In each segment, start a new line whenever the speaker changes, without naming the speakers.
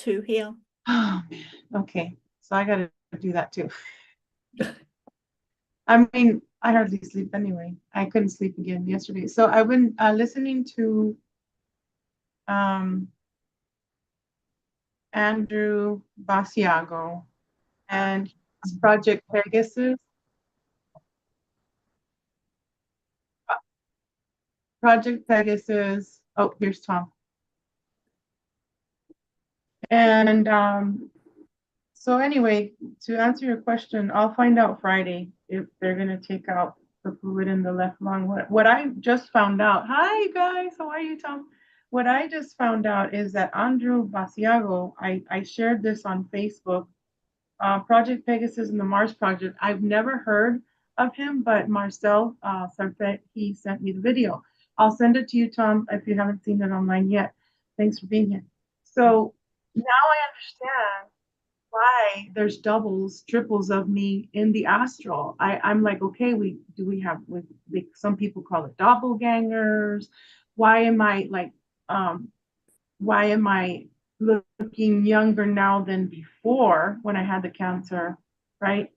too here.
Oh man. Okay. So I gotta do that too. I mean, I hardly sleep anyway. I couldn't sleep again yesterday. So I've been listening to um, Andrew Basiago and his Project Pegasus. Project Pegasus. Oh, here's Tom. And so anyway, to answer your question, I'll find out Friday if they're gonna take out the fluid in the left lung. What I just found out. Hi guys, how are you, Tom? What I just found out is that Andrew Basiago, I shared this on Facebook, Project Pegasus and the Mars Project. I've never heard of him, but Marcel said that he sent me the video. I'll send it to you, Tom, if you haven't seen it online yet. Thanks for being here. So now I understand why there's doubles, triples of me in the astral. I'm like, okay, we have like some people call it doppelgangers. Why am I like why am I looking younger now than before when I had the cancer, right?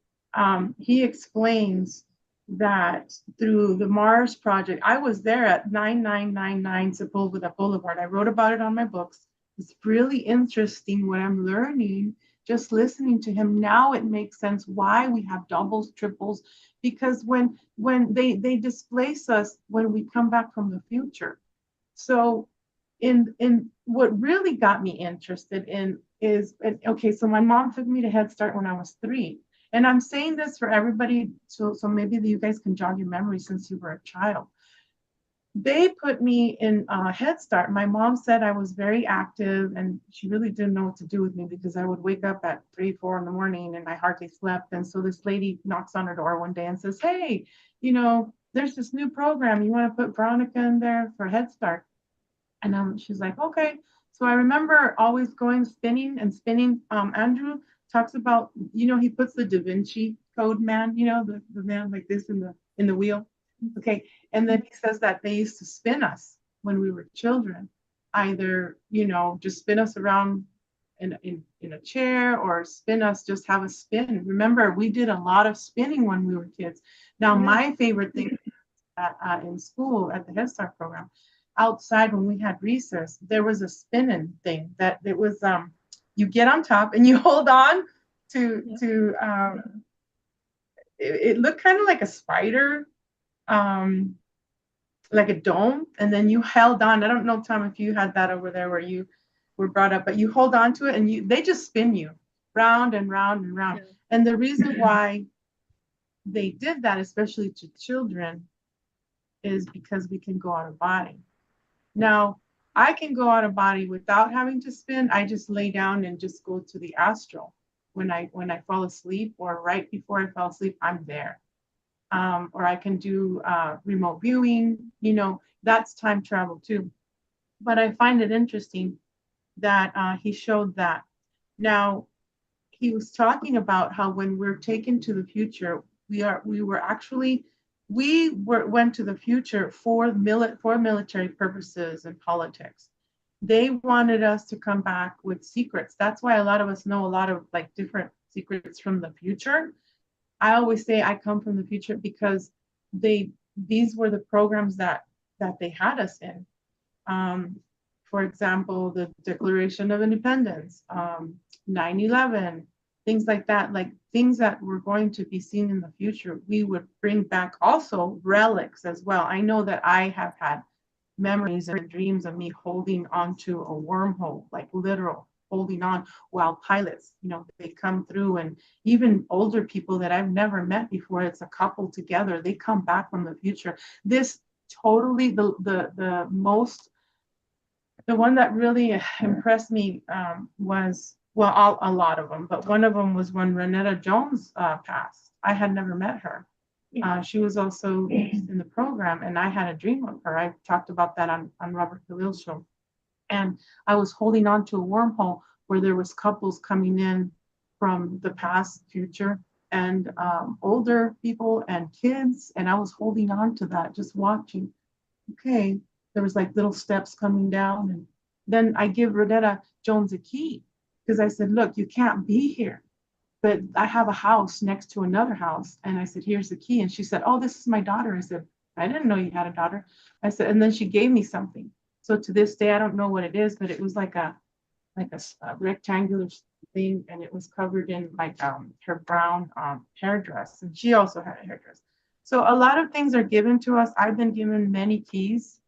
He explains that through the Mars Project, I was there at 9999 Sepulveda Boulevard. I wrote about it on my books. It's really interesting what I'm learning just listening to him. Now it makes sense why we have doubles, triples, because when they displace us when we come back from the future. So in what really got me interested in is okay, so my mom took me to Head Start when I was 3. And I'm saying this for everybody, so maybe you guys can jog your memory since you were a child. They put me in Head Start. My mom said I was very active and she really didn't know what to do with me because I would wake up at 3, 4 in the morning and I hardly slept. And so this lady knocks on her door one day and says, hey, there's this new program. You want to put Veronica in there for Head Start? And she's like, okay. So I remember always going spinning and spinning. Andrew talks about, he puts the Da Vinci Code man, the man like this in the wheel. Okay. And then he says that they used to spin us when we were children, either, just spin us around in a chair or spin us, just have a spin. Remember, we did a lot of spinning when we were kids. Now, my favorite thing in school at the Head Start program, outside when we had recess, there was a spinning thing that it was you get on top and you hold on to it looked kind of like a spider, like a dome, and then you held on. I don't know, Tom, if you had that over there where you were brought up, but you hold on to it and they just spin you round and round and round. Yeah. And the reason why they did that, especially to children, is because we can go out of body. Now, I can go out of body without having to spin. I just lay down and just go to the astral. When I fall asleep or right before I fall asleep, I'm there. Or I can do remote viewing, that's time travel too. But I find it interesting that he showed that. Now, he was talking about how when we're taken to the future, we went to the future for military purposes and politics. They wanted us to come back with secrets. That's why a lot of us know a lot of like different secrets from the future. I always say I come from the future because these were the programs that they had us in. For example, the Declaration of Independence, 9/11, things like that, like things that were going to be seen in the future. We would bring back also relics as well. I know that I have had memories and dreams of me holding onto a wormhole, like literal holding on, while pilots, they come through, and even older people that I've never met before, it's a couple together, they come back from the future. This totally, the one that really impressed me was, well, a lot of them, but one of them was when Renetta Jones passed. I had never met her. She was also in the program, and I had a dream of her. I talked about that on Robert Khalil's show. And I was holding on to a wormhole where there was couples coming in from the past, future, and older people and kids. And I was holding on to that, just watching. Okay, there was like little steps coming down. And then I give Renetta Jones a key because I said, look, you can't be here. But I have a house next to another house. And I said, here's the key. And she said, oh, this is my daughter. I said, I didn't know you had a daughter. I said, and then she gave me something. So to this day, I don't know what it is, but it was like a rectangular thing, and it was covered in like her brown hairdress. And she also had a hairdress. So a lot of things are given to us. I've been given many keys.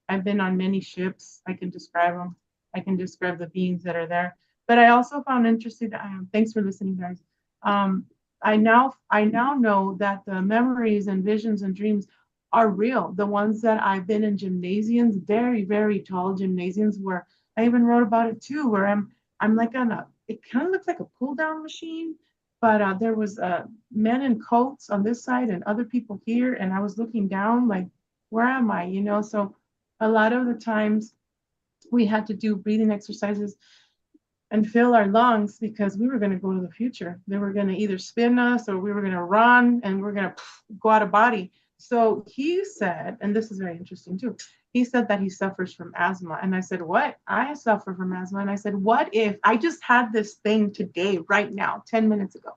I've been on many ships. I can describe them. I can describe the beings that are there. But I also found interesting. Thanks for listening, guys. I now know that the memories and visions and dreams are real. The ones that I've been in gymnasiums, very, very tall gymnasiums, where I even wrote about it too, where I'm like on a, it kind of looks like a pull down machine, but there was men in coats on this side and other people here, and I was looking down like, where am I? You know, so a lot of the times we had to do breathing exercises and fill our lungs because we were going to go to the future. They were going to either spin us or we were going to run and we're going to go out of body. So he said, and this is very interesting too, he said that he suffers from asthma. And I said, what? I suffer from asthma. And I said, what if I just had this thing today, right now, 10 minutes ago?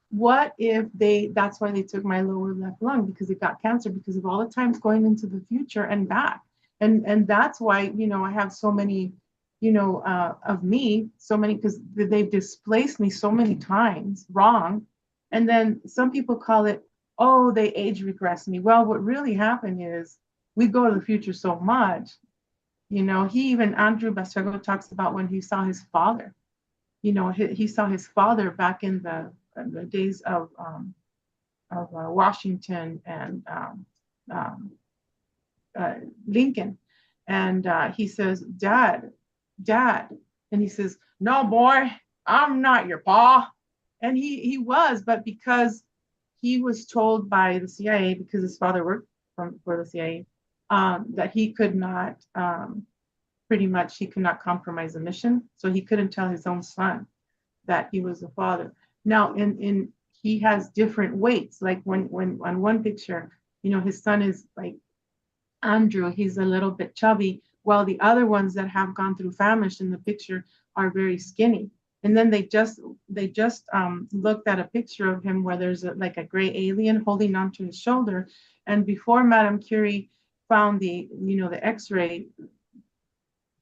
What if that's why they took my lower left lung, because it got cancer because of all the times going into the future and back. And that's why, you know, I have so many, you know, of me, so many, because they've displaced me so many times wrong. And then some people call it, oh, they age regress me. Well, what really happened is we go to the future so much. You know, Andrew Basiago talks about when he saw his father. You know, he saw his father back in the days of Washington and Lincoln. And he says, Dad. And he says, no, boy, I'm not your pa. And he was, but because he was told by the CIA, because his father worked for the CIA, that he could not, pretty much, he could not compromise the mission. So he couldn't tell his own son that he was the father. Now, he has different weights. Like when on one picture, you know, his son is like Andrew, he's a little bit chubby, while the other ones that have gone through famish in the picture are very skinny. And then they just looked at a picture of him where there's like a gray alien holding onto his shoulder. And before Madame Curie found the X-ray,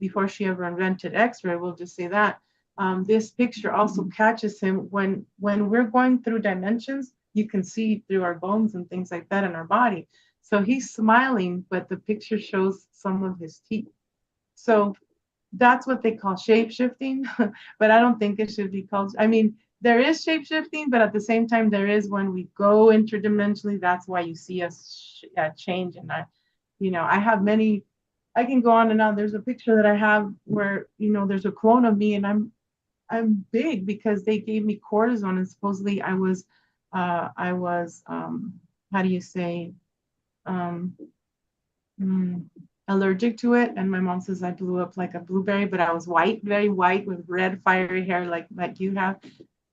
before she ever invented X-ray, we'll just say that, this picture also catches him when we're going through dimensions. You can see through our bones and things like that in our body. So he's smiling, but the picture shows some of his teeth. So that's what they call shape-shifting, but I don't think it should be called, I mean, there is shape-shifting, but at the same time, there is when we go interdimensionally, that's why you see us change. And I have many, I can go on and on. There's a picture that I have where, you know, there's a clone of me and I'm big because they gave me cortisone and supposedly I was, how do you say, allergic to it. And my mom says I blew up like a blueberry, but I was white, very white with red fiery hair like you have.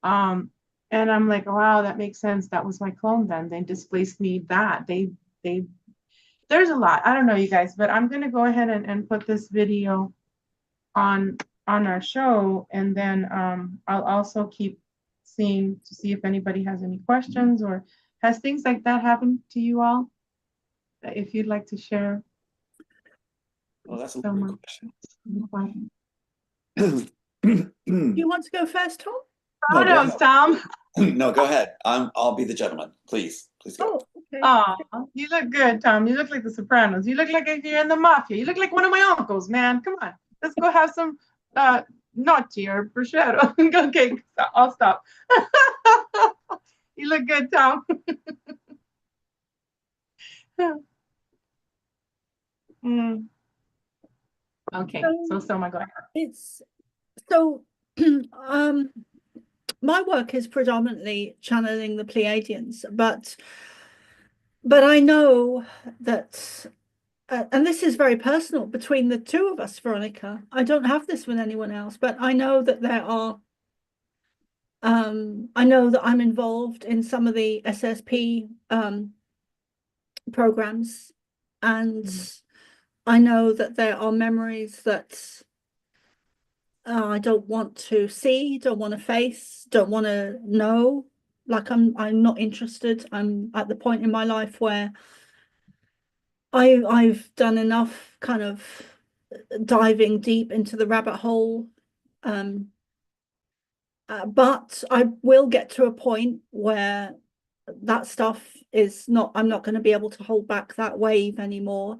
And I'm like, wow, that makes sense. That was my clone then. They displaced me that. There's a lot. I don't know, you guys, but I'm gonna go ahead and put this video on our show, and then I'll also keep seeing to see if anybody has any questions or has things like that happened to you all. If you'd like to share.
Well, that's a good question.
You want to go first, Tom?
No, no, Tom.
No, go ahead. I'll be the gentleman. Please go.
Oh, okay.
Oh, you look good, Tom. You look like the Sopranos. You look like if you're in the mafia. You look like one of my uncles, man. Come on, let's go have some noche or prosciutto. Okay, I'll stop. You look good, Tom. Okay, so Soma, go ahead.
It's so my work is predominantly channeling the Pleiadians, but I know that, and this is very personal between the two of us, Veronica. I don't have this with anyone else, but I know that there are. I know that I'm involved in some of the SSP programs, and I know that there are memories that I don't want to see, don't want to face, don't want to know. Like I'm not interested. I'm at the point in my life where I've done enough kind of diving deep into the rabbit hole. But I will get to a point where that stuff is not, I'm not going to be able to hold back that wave anymore.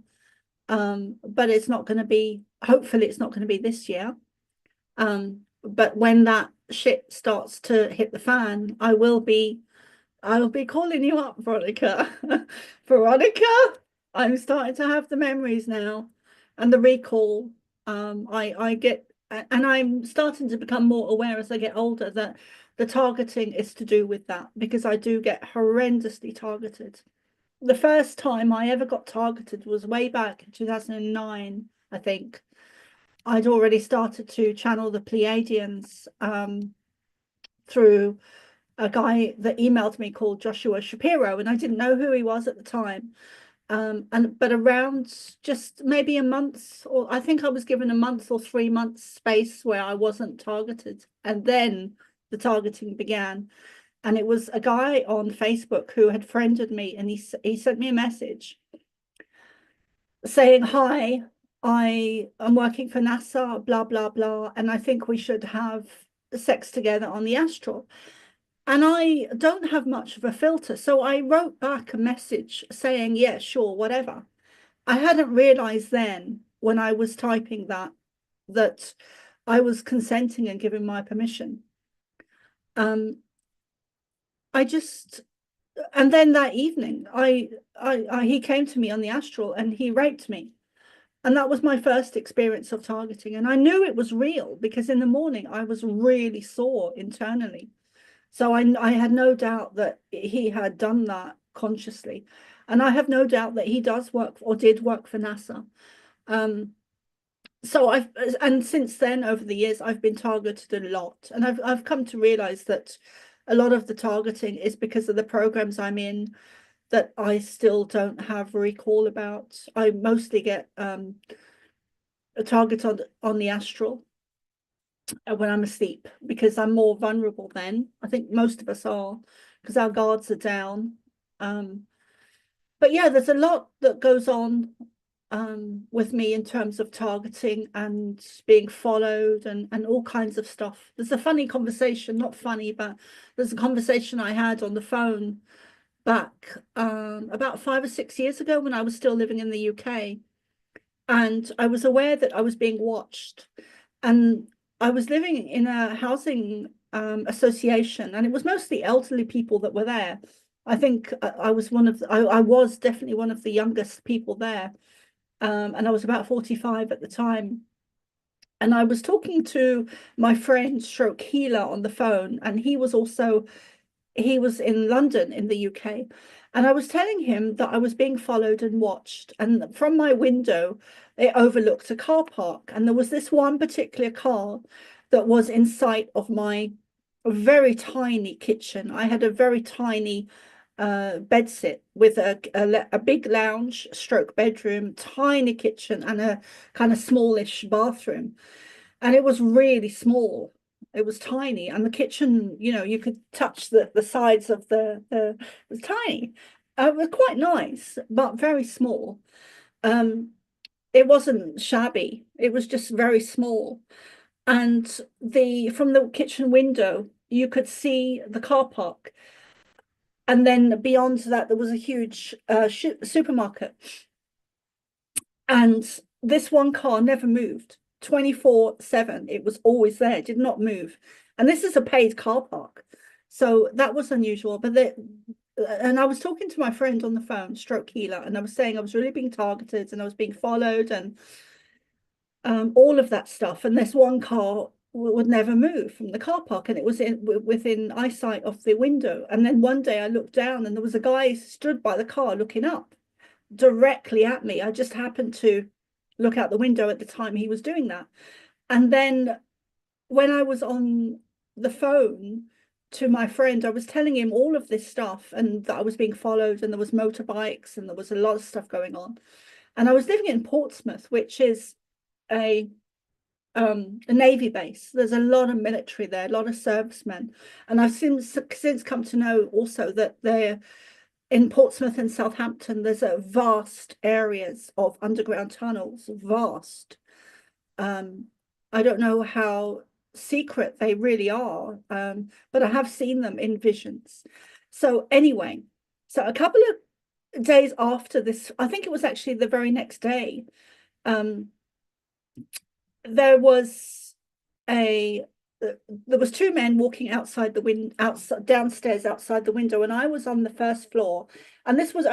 But it's not going to be, hopefully it's not going to be this year. But when that shit starts to hit the fan, I will be calling you up, Veronica. Veronica, I'm starting to have the memories now and the recall. I get, and I'm starting to become more aware as I get older that the targeting is to do with that, because I do get horrendously targeted. The first time I ever got targeted was way back in 2009, I think. I'd already started to channel the Pleiadians through a guy that emailed me called Joshua Shapiro, and I didn't know who he was at the time. But around just maybe a month, or I think I was given a month or 3 months space where I wasn't targeted, and then the targeting began. And it was a guy on Facebook who had friended me, and he sent me a message saying, "Hi, I am working for NASA, blah blah blah, and I think we should have sex together on the astral." And I don't have much of a filter, so I wrote back a message saying, "Yeah, sure, whatever." I hadn't realized then, when I was typing that I was consenting and giving my permission. And then that evening, he came to me on the astral and he raped me. And that was my first experience of targeting. And I knew it was real because in the morning I was really sore internally. So I had no doubt that he had done that consciously. And I have no doubt that he does work or did work for NASA. And since then, over the years, I've been targeted a lot. And I've come to realize that a lot of the targeting is because of the programs I'm in that I still don't have recall about. I mostly get a target on the astral when I'm asleep, because I'm more vulnerable then. I think most of us are, because our guards are down. But yeah, there's a lot that goes on with me in terms of targeting and being followed and all kinds of stuff. There's a funny conversation, not funny, but there's a conversation I had on the phone back about 5 or 6 years ago when I was still living in the UK. And I was aware that I was being watched. And I was living in a housing association, and it was mostly elderly people that were there. I think I was I was definitely one of the youngest people there. And I was about 45 at the time. And I was talking to my friend stroke Sheila on the phone, and he was in London in the UK. And I was telling him that I was being followed and watched. And from my window, it overlooked a car park. And there was this one particular car that was in sight of my very tiny kitchen. I had a very tiny bedsit with a big lounge stroke bedroom, tiny kitchen, and a kind of smallish bathroom. And it was really small. It was tiny, and the kitchen, you could touch the sides of it was tiny. It was quite nice, but very small. It wasn't shabby. It was just very small. And from the kitchen window, you could see the car park. And then beyond that, there was a huge supermarket. And this one car never moved. 24/7. It was always there, did not move. And this is a paid car park. So that was unusual. And I was talking to my friend on the phone, stroke Sheila, and I was saying I was really being targeted and I was being followed and all of that stuff. And this one car would never move from the car park, and it was within eyesight of the window. And then one day I looked down and there was a guy stood by the car looking up directly at me. I just happened to look out the window at the time he was doing that. And then when I was on the phone to my friend, I was telling him all of this stuff and that I was being followed, and there was motorbikes and there was a lot of stuff going on. And I was living in Portsmouth, which is a a Navy base. There's a lot of military there, a lot of servicemen. And I've since come to know also that they're in Portsmouth and Southampton, there's a vast areas of underground tunnels, vast. I don't know how secret they really are, but I have seen them in visions. So anyway, so a couple of days after this, I think it was actually the very next day, there was two men walking outside the window, downstairs outside the window, and I was on the first floor. And this was it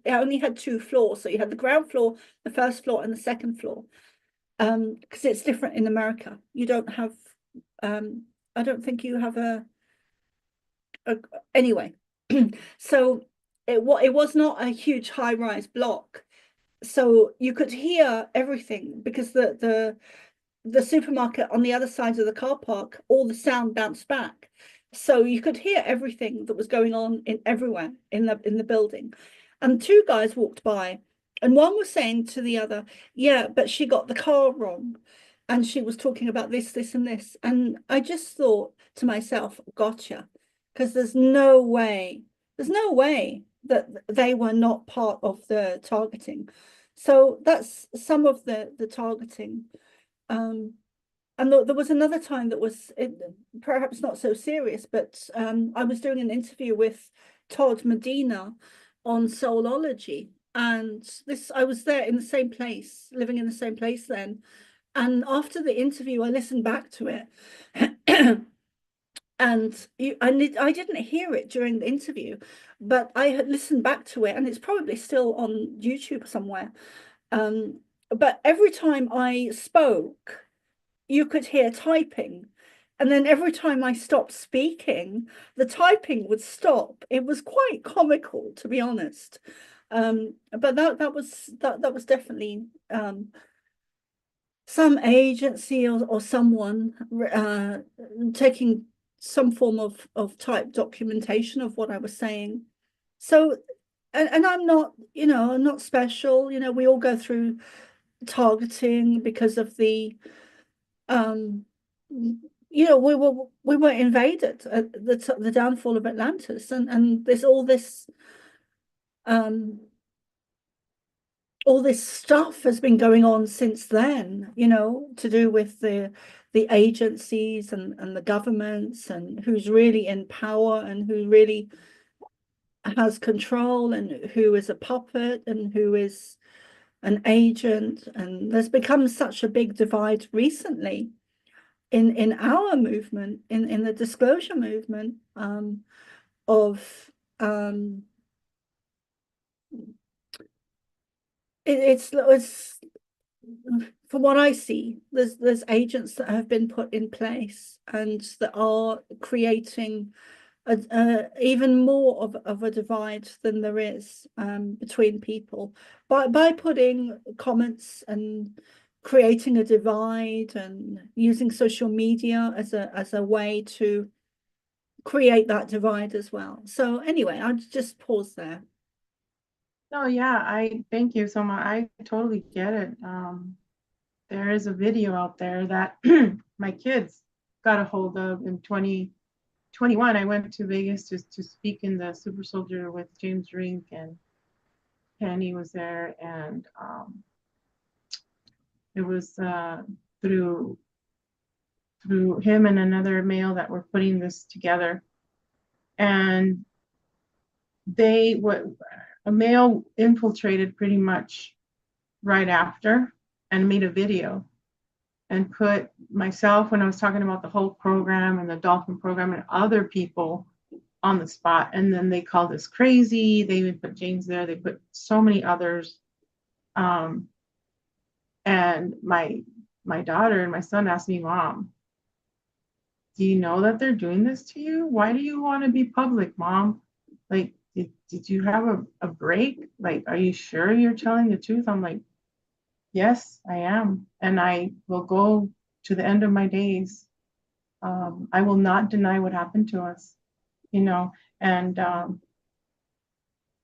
only had 2 floors. So you had the ground floor, the first floor, and the second floor. Because it's different in America. You don't have, I don't think you have anyway. So it was not a huge high-rise block. So you could hear everything because the supermarket on the other side of the car park, all the sound bounced back. So you could hear everything that was going on everywhere in the building. And 2 guys walked by, and one was saying to the other, yeah, but she got the car wrong. And she was talking about this, this, and this. And I just thought to myself, gotcha. Because there's no way that they were not part of the targeting. So that's some of the targeting. And there was another time that was perhaps not so serious, but I was doing an interview with Todd Medina on Soulology, and I was there in the same place, living in the same place then. And after the interview, I listened back to it. And I didn't hear it during the interview, but I had listened back to it, and it's probably still on YouTube somewhere. But every time I spoke, you could hear typing. And then every time I stopped speaking, the typing would stop. It was quite comical, to be honest. But that was definitely some agency or someone taking some form of type documentation of what I was saying. So, and I'm not, I'm not special. We all go through targeting because of the we were invaded at the downfall of Atlantis, and there's all this stuff has been going on since then, to do with the agencies and the governments, and who's really in power and who really has control and who is a puppet and who is an agent. And there's become such a big divide recently in our movement, in the disclosure movement, it's from what I see, there's agents that have been put in place and that are creating even more of a divide than there is between people by putting comments and creating a divide and using social media as a way to create that divide as well. So anyway, I'll just pause there.
Oh yeah, I thank you so much. I totally get it. There is a video out there that my kids got a hold of in 2021. I went to Vegas to speak in the Supersoldier with James Rink, and Penny was there, and it was through him and another male that were putting this together. And a male infiltrated pretty much right after and made a video and put myself, when I was talking about the whole program and the dolphin program, and other people on the spot. And then they called us crazy. They even put James there. They put so many others. And my daughter and my son asked me, Mom, do you know that they're doing this to you? Why do you want to be public, Mom? Like, did you have a break? Like, are you sure you're telling the truth? I'm like, yes, I am. And I will go to the end of my days. I will not deny what happened to us, and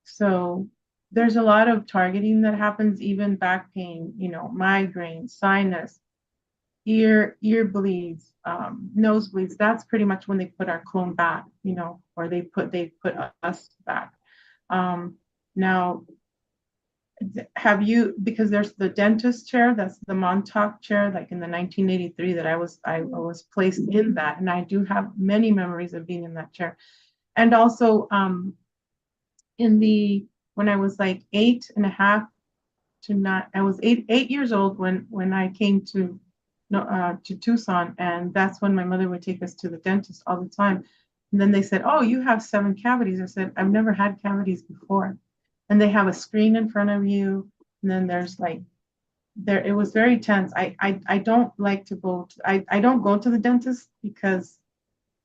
so there's a lot of targeting that happens, even back pain, migraine, sinus, ear bleeds, nosebleeds, that's pretty much when they put our clone back, or they put us back. Now, have you, because there's the dentist chair, that's the Montauk chair, like in the 1983 that I was placed in that, and I do have many memories of being in that chair. And also when I was like 8.5 to 9, I was 8 years old when I came to Tucson, and that's when my mother would take us to the dentist all the time. And then they said, "Oh, you have 7 cavities." I said, "I've never had cavities before." And they have a screen in front of you, and then there's like it was very tense. I don't like to go to, I don't go to the dentist because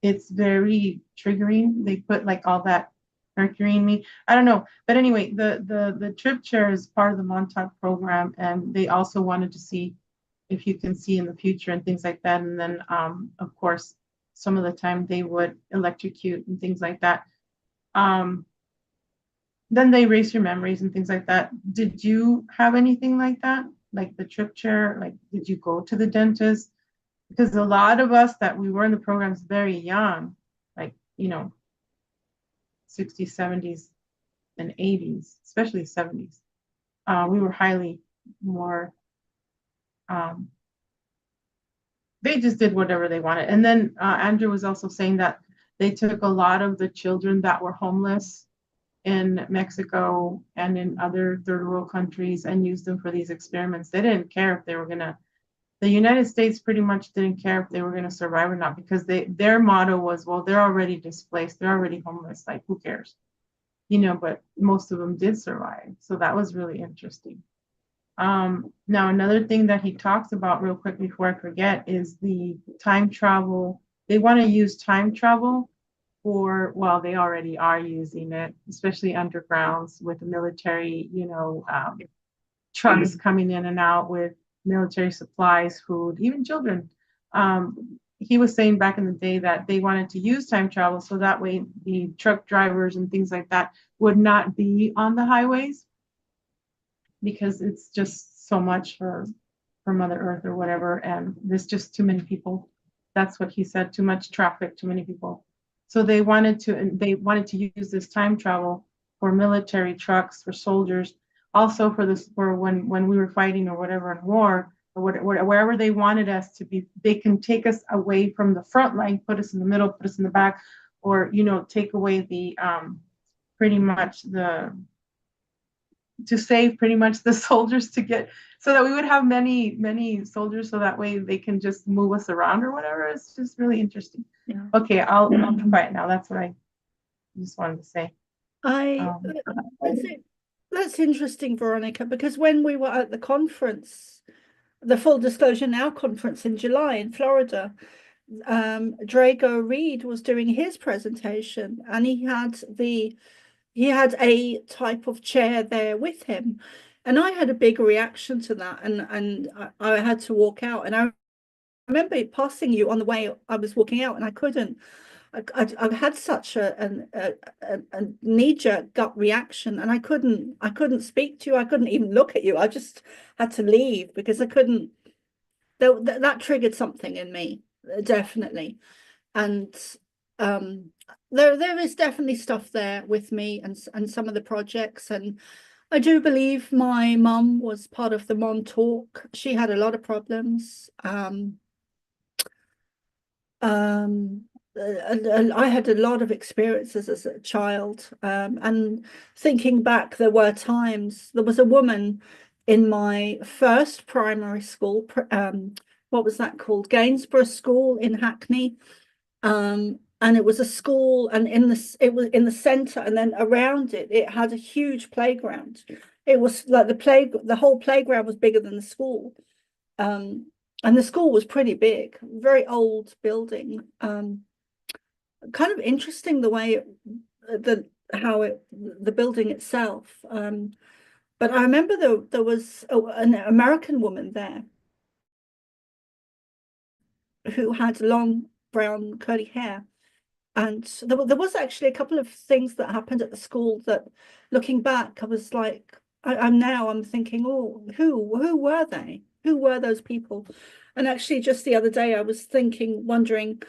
it's very triggering. They put like all that mercury in me. I don't know. But anyway, the trip chair is part of the Montauk program, and they also wanted to see if you can see in the future and things like that. And then of course, some of the time they would electrocute and things like that. Then they erase your memories and things like that. Did you have anything like that? Like the trip chair? Like, did you go to the dentist? Because a lot of us that we were in the programs very young, like, 60s, 70s, and 80s, especially 70s, we were highly more, they just did whatever they wanted. And then Andrew was also saying that they took a lot of the children that were homeless in Mexico and in other third world countries and used them for these experiments. They didn't care if they were the United States pretty much didn't care if they were gonna survive or not, because their motto was, well, they're already displaced, they're already homeless, like who cares? But most of them did survive. So that was really interesting. Now, another thing that he talks about real quick before I forget is the time travel. They want to use time travel well, they already are using it, especially undergrounds with the military, trucks coming in and out with military supplies, food, even children. He was saying back in the day that they wanted to use time travel so that way the truck drivers and things like that would not be on the highways, because it's just so much for Mother Earth or whatever, and there's just too many people. That's what he said, too much traffic, too many people. So they wanted to use this time travel for military trucks, for soldiers, also for when we were fighting or whatever in war, or wherever they wanted us to be. They can take us away from the front line, put us in the middle, put us in the back, or take away the pretty much to save pretty much the soldiers, to get so that we would have many soldiers, so that way they can just move us around or whatever. It's just really interesting.
Yeah.
Okay, I'll be quiet now. That's what I just wanted to say.
That's interesting, Veronica, because when we were at the conference, the Full Disclosure Now conference in July in Florida, Drago Reed was doing his presentation, and he had a type of chair there with him, and I had a big reaction to that, and I had to walk out. And I remember passing you on the way I was walking out, and I couldn't. I've had such a knee-jerk gut reaction, and I couldn't speak to you. I couldn't even look at you. I just had to leave because I couldn't. That triggered something in me, definitely. And there is definitely stuff there with me and some of the projects. And I do believe my mum was part of the Montauk. She had a lot of problems. I had a lot of experiences as a child, and thinking back, there were times, there was a woman in my first primary school, what was that called? Gainsborough School in Hackney. And it was a school, and it was in the center, and then around it had a huge playground. It was like the whole playground was bigger than the school. And the school was pretty big, very old building. Kind of interesting the way the building itself. But I remember there was an American woman there who had long brown curly hair, and there was actually a couple of things that happened at the school that, looking back, I was like, I'm thinking, oh, who were they? who were those people? And actually, just the other day, I was wondering,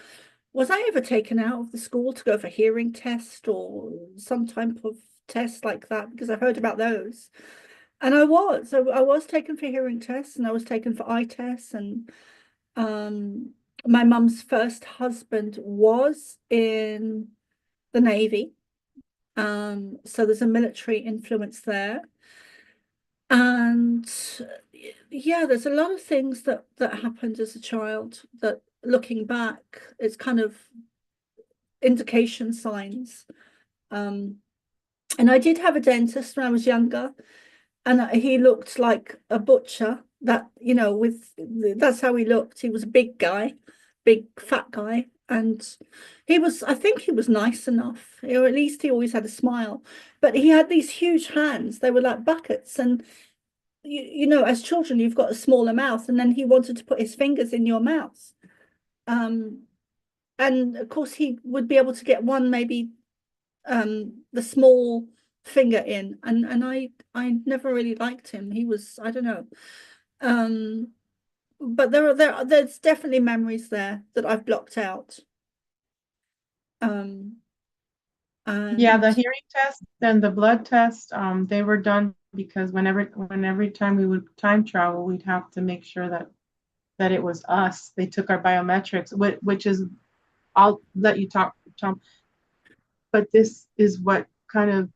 was I ever taken out of the school to go for hearing test or some type of test like that? Because I've heard about those. And I was taken for hearing tests, and I was taken for eye tests, and my mum's first husband was in the Navy. So there's a military influence there. And yeah, there's a lot of things that happened as a child that, looking back, it's kind of indication signs. And I did have a dentist when I was younger, and he looked like a butcher. That, that's how he looked. He was a big guy, big fat guy, and I think he was nice enough, or at least he always had a smile. But he had these huge hands. They were like buckets, and as children, you've got a smaller mouth, and then he wanted to put his fingers in your mouth. And of course, he would be able to get one, maybe the small finger in, and I never really liked him. He was, I don't know. But there's definitely memories there that I've blocked out.
Yeah, the hearing test and the blood test, they were done because every time we would time travel, we'd have to make sure that it was us. They took our biometrics, which is, I'll let you talk, Tom. But this is what kind of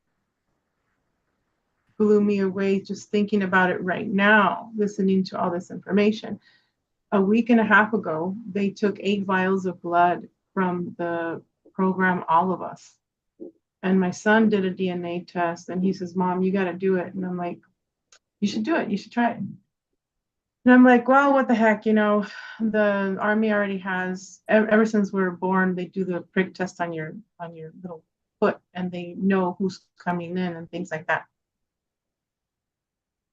blew me away just thinking about it right now, listening to all this information. A week and a half ago, they took 8 vials of blood from the program, all of us. And my son did a DNA test, and he says, Mom, you got to do it. And I'm like, you should do it. You should try it. And I'm like, well, what the heck, the Army already has, ever since we were born, they do the prick test on your little foot, and they know who's coming in and things like that.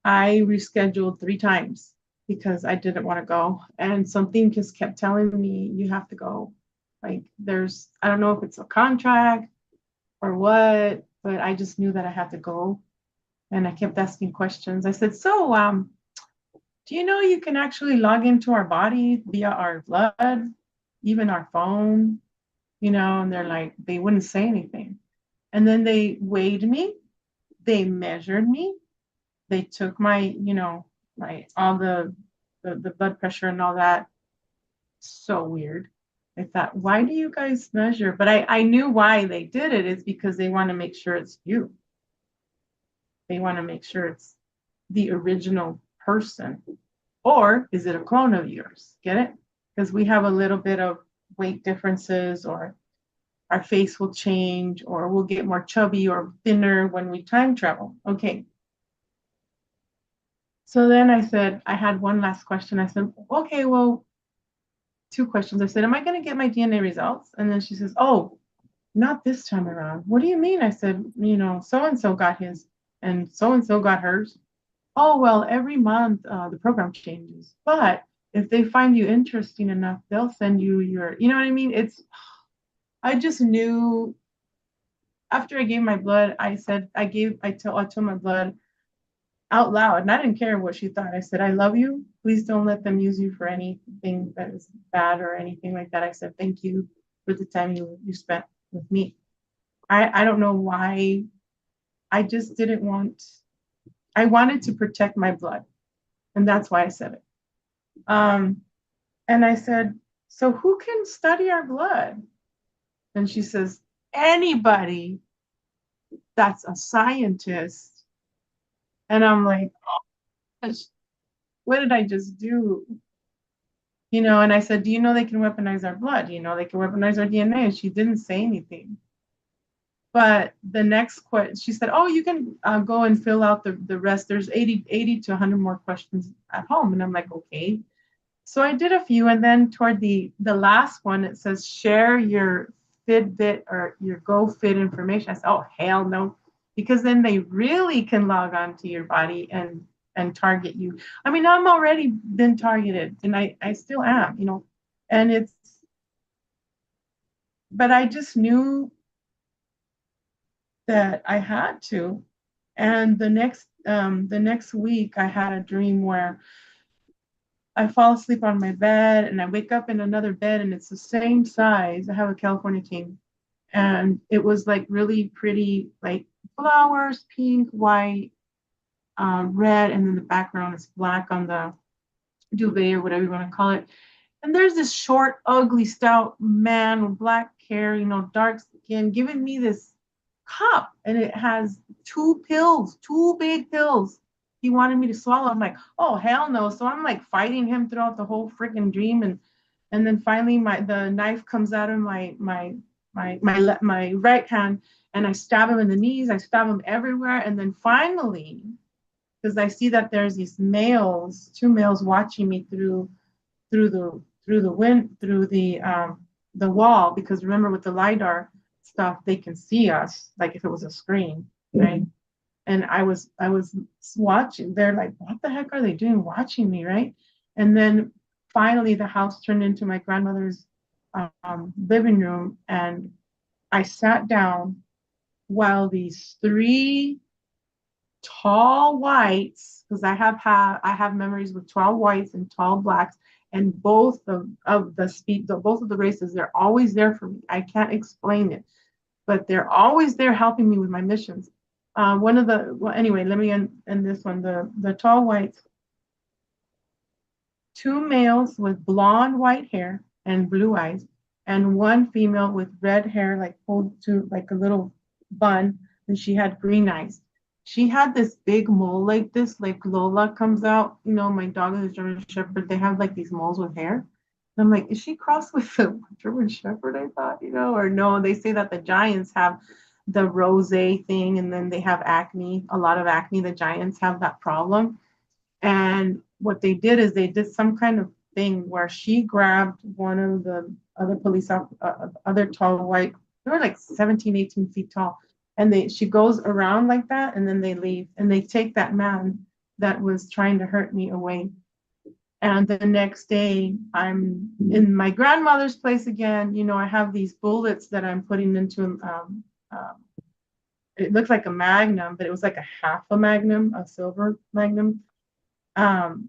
I rescheduled 3 times because I didn't want to go. And something just kept telling me, you have to go. Like, I don't know if it's a contract or what, but I just knew that I had to go. And I kept asking questions. I said, so, do you know you can actually log into our body via our blood, even our phone? And they're like, they wouldn't say anything. And then they weighed me, they measured me, they took my, all the blood pressure and all that. So weird. I thought, why do you guys measure? But I knew why they did it. It's because they want to make sure it's you. They want to make sure it's the original person. Or is it a clone of yours? Get it? Because we have a little bit of weight differences, or our face will change, or we'll get more chubby or thinner when we time travel. Okay. So then I had one last question. I said, okay, well, 2 questions. I said, am I going to get my DNA results? And then she says, oh, not this time around. What do you mean? I said, so-and-so got his and so-and-so got hers. Oh, well, every month the program changes. But if they find you interesting enough, they'll send you your, you know what I mean? I just knew after I gave my blood, I told my blood out loud, and I didn't care what she thought. I said, I love you. Please don't let them use you for anything that is bad or anything like that. I said, thank you for the time you spent with me. I don't know why. I just didn't want, I wanted to protect my blood. And that's why I said it. And I said, so who can study our blood? And she says, anybody that's a scientist. And I'm like, oh, what did I just do? And I said, do you know they can weaponize our blood? They can weaponize our DNA? And she didn't say anything. But the next question, she said, oh, you can go and fill out the rest. There's 80 to 100 more questions at home. And I'm like, okay. So I did a few. And then toward the last one, it says, share your Fitbit or your GoFit information. I said, oh, hell no. Because then they really can log on to your body and target you. I mean, I'm already been targeted, and I still am, and but I just knew that I had to. And the next week I had a dream where I fall asleep on my bed and I wake up in another bed and it's the same size. I have a California king. And it was like really pretty, like flowers, pink, white, red, and then the background is black on the duvet or whatever you want to call it. And there's this short, ugly, stout man with black hair, dark skin, giving me this cup, and it has two pills, two big pills. He wanted me to swallow. I'm like, oh hell no! So I'm like fighting him throughout the whole freaking dream, and then finally the knife comes out of my right hand, and I stab him in the knees. I stab him everywhere, and then finally, because I see that there's these males, two males watching me through the wall, because remember with the LiDAR stuff, they can see us like if it was a screen, right? And I was watching. They're like, what the heck are they doing watching me, right? And then finally the house turned into my grandmother's living room, and I sat down while these three tall whites, because I have memories with tall whites and tall blacks, and both of the speed, both of the races, they're always there for me. I can't explain it, but they're always there helping me with my missions. Anyway, let me end this one. The tall whites, two males with blonde white hair and blue eyes, and one female with red hair, like pulled to like a little bun, and she had green eyes. She had this big mole like this, like Lola comes out. My dog is a German Shepherd. They have like these moles with hair. And I'm like, is she crossed with the German Shepherd? I thought, or no, they say that the giants have the rose thing, and then they have acne, a lot of acne. The giants have that problem. And what they did is they did some kind of thing where she grabbed one of the other other tall white, they were like 17, 18 feet tall. And she goes around like that, and then they leave, and they take that man that was trying to hurt me away. And the next day, I'm in my grandmother's place again. I have these bullets that I'm putting into it looked like a magnum, but it was like a half a magnum, a silver magnum. Um,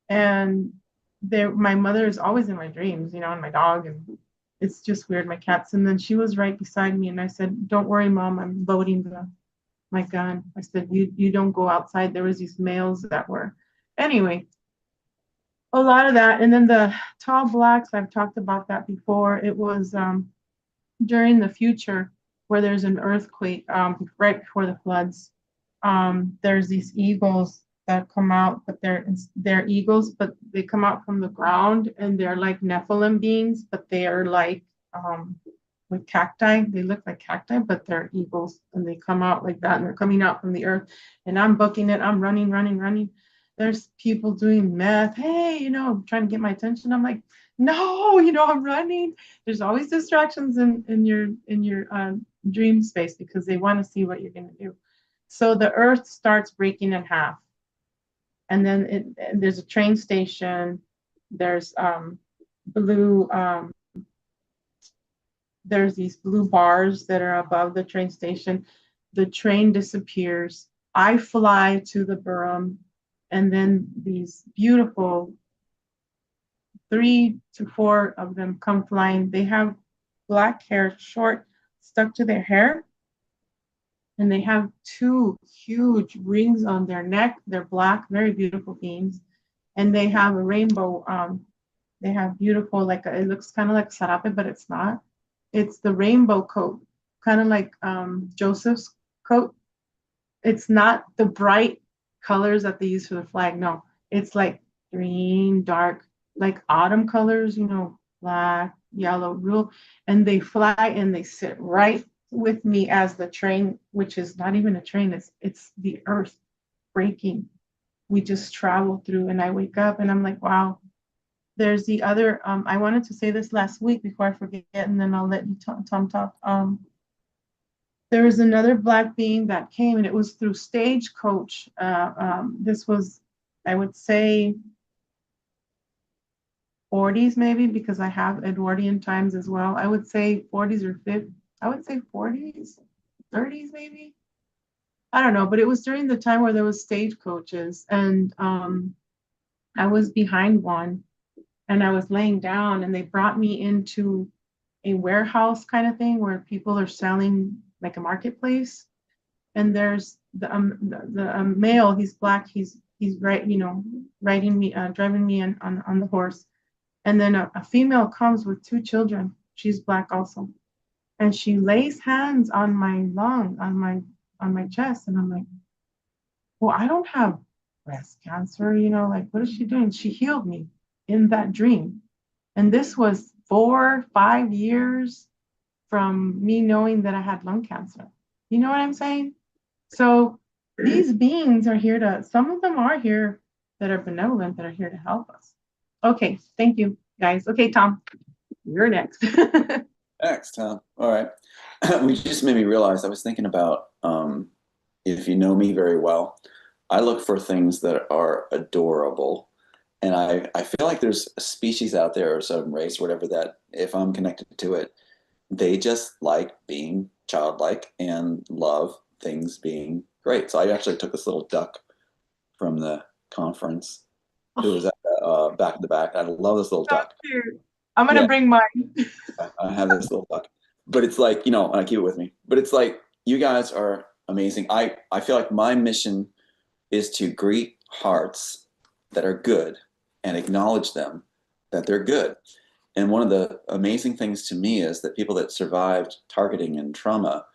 and my mother is always in my dreams, and my dog, and it's just weird, my cats. And then she was right beside me, and I said, don't worry, Mom, I'm loading my gun. I said, you don't go outside. There was these males that were, anyway, a lot of that. And then the tall blacks, I've talked about that before. It was during the future where there's an earthquake, right before the floods. There's these eagles that come out, but they're eagles, but they come out from the ground, and they're like Nephilim beings, but they are like with cacti. They look like cacti, but they're eagles, and they come out like that, and they're coming out from the earth. And I'm booking it. I'm running. There's people doing meth. Hey, trying to get my attention. I'm like, no, I'm running. There's always distractions in your dream space, because they want to see what you're going to do. So the earth starts breaking in half. And then there's a train station. There's there's these blue bars that are above the train station. The train disappears. I fly to the Burrum, and then these beautiful 3 to 4 of them come flying. They have black hair, short, stuck to their hair. And they have 2 huge rings on their neck. They're black, very beautiful beings. And they have a rainbow. They have beautiful, it looks kind of like sarape, but it's not. It's the rainbow coat, kind of like Joseph's coat. It's not the bright colors that they use for the flag. No, it's like green, dark, like autumn colors, black, yellow, real. And they fly and they sit right with me as the train, which is not even a train, it's the earth breaking. We just travel through, and I wake up and I'm like, wow. There's the other, I wanted to say this last week before I forget, and then I'll let you Tom talk. There was another black being that came, and it was through Stagecoach. This was, I would say, 40s maybe, because I have Edwardian times as well. I would say 40s or 50s. I would say 40s, 30s maybe. I don't know, but it was during the time where there was stagecoaches, and I was behind one and I was laying down, and they brought me into a warehouse kind of thing where people are selling, like a marketplace. And there's the male, he's black, he's right, riding me, driving me on the horse. And then a female comes with two children. She's black also. And she lays hands on my lung, on my chest. And I'm like, well, I don't have breast cancer, like, what is she doing? She healed me in that dream. And this was 4-5 years from me knowing that I had lung cancer. You know what I'm saying? So these beings are here some of them are here that are benevolent, that are here to help us. Okay, thank you, guys. Okay, Tom, you're next.
Next, huh? All right. We just made me realize, I was thinking about, if you know me very well, I look for things that are adorable. And I feel like there's a species out there, or some race, or whatever, that if I'm connected to it, they just like being childlike and love things being great. So I actually took this little duck from the conference who was at back in the back. I love this little
So
duck.
cute. I'm gonna bring mine.
I have this little duck, but it's like, and I keep it with me, but it's like, you guys are amazing. I feel like my mission is to greet hearts that are good and acknowledge them, that they're good. And one of the amazing things to me is that people that survived targeting and trauma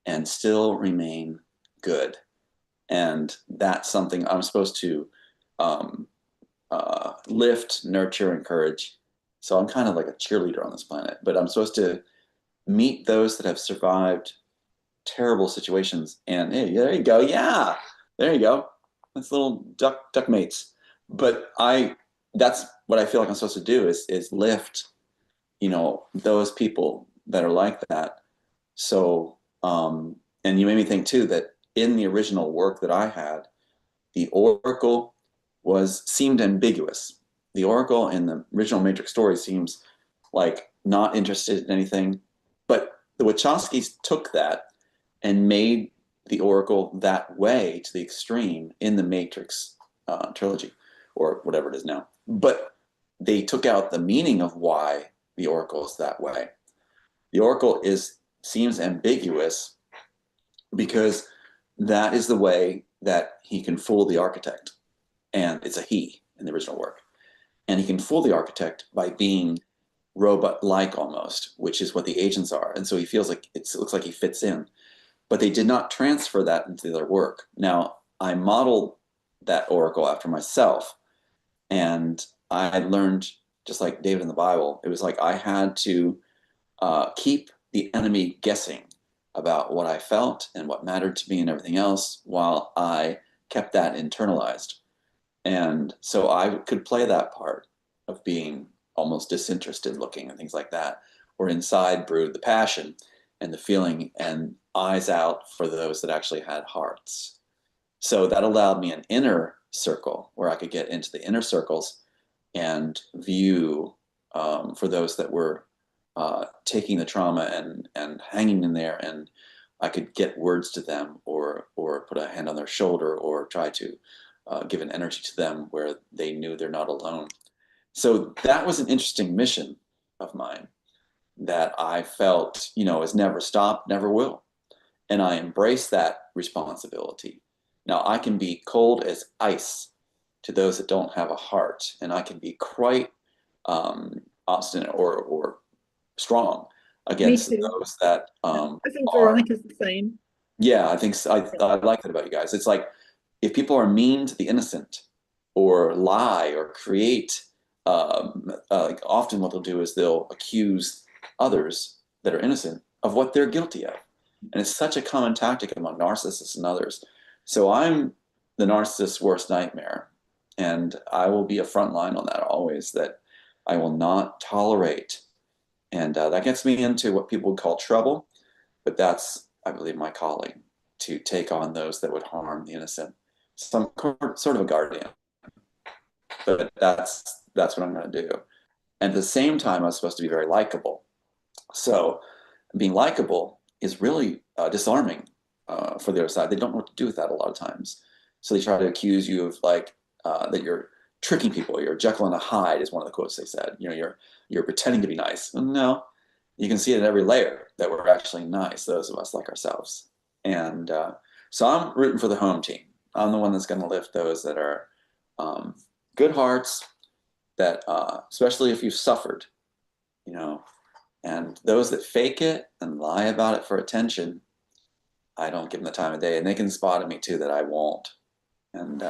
and still remain good. And that's something I'm supposed to lift, nurture, encourage. So I'm kind of like a cheerleader on this planet, but I'm supposed to meet those that have survived terrible situations. And hey, there you go. Yeah, there you go. That's little duck mates. But that's what I feel like I'm supposed to do, is lift, those people that are like that. So, and you made me think too, that in the original work that I had, the Oracle seemed ambiguous. The Oracle in the original Matrix story seems like not interested in anything, but the Wachowskis took that and made the Oracle that way to the extreme in the Matrix trilogy, or whatever it is now. But they took out the meaning of why the Oracle is that way. The Oracle seems ambiguous because that is the way that he can fool the architect. And it's a he in the original work. And he can fool the architect by being robot-like almost, which is what the agents are. And so he feels like it looks like he fits in. But they did not transfer that into their work. Now, I modeled that Oracle after myself. And I learned, just like David in the Bible, it was like I had to keep the enemy guessing about what I felt and what mattered to me and everything else, while I kept that internalized. And so I could play that part of being almost disinterested looking and things like that, or inside brewed the passion and the feeling, and eyes out for those that actually had hearts. So that allowed me an inner circle where I could get into the inner circles and view for those that were taking the trauma and hanging in there, and I could get words to them, or put a hand on their shoulder, or try to give an energy to them where they knew they're not alone. So that was an interesting mission of mine that I felt, has never stopped, never will. And I embrace that responsibility. Now, I can be cold as ice to those that don't have a heart, and I can be quite obstinate or strong against those that
I think Veronica's the same.
Yeah, I think so. I like that about you guys. It's like, if people are mean to the innocent, or lie, or create, like often what they'll do is they'll accuse others that are innocent of what they're guilty of. And it's such a common tactic among narcissists and others. So I'm the narcissist's worst nightmare. And I will be a front line on that always, that I will not tolerate. And that gets me into what people would call trouble. But that's, I believe, my calling, to take on those that would harm the innocent. Some sort of a guardian. But that's what I'm going to do. And at the same time, I was supposed to be very likable. So being likable is really disarming for the other side. They don't know what to do with that a lot of times. So they try to accuse you of that you're tricking people. You're Jekyll and a Hyde is one of the quotes they said. You know, you're pretending to be nice. No, you can see it in every layer that we're actually nice, those of us like ourselves. And so I'm rooting for the home team. I'm the one that's going to lift those that are good hearts, that especially if you've suffered, you know, and those that fake it and lie about it for attention, I don't give them the time of day. And they can spot at me too that I won't. And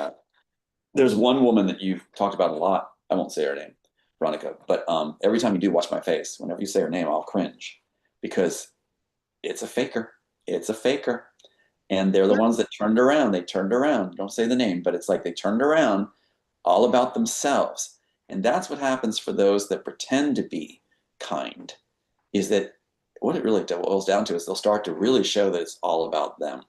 there's one woman that you've talked about a lot. I won't say her name, Veronica, but every time you do watch my face, whenever you say her name, I'll cringe because it's a faker. It's a faker. And they're the ones that turned around. They turned around. Don't say the name, but it's like they turned around all about themselves. And that's what happens for those that pretend to be kind, is that what it really boils down to is they'll start to really show that it's all about them.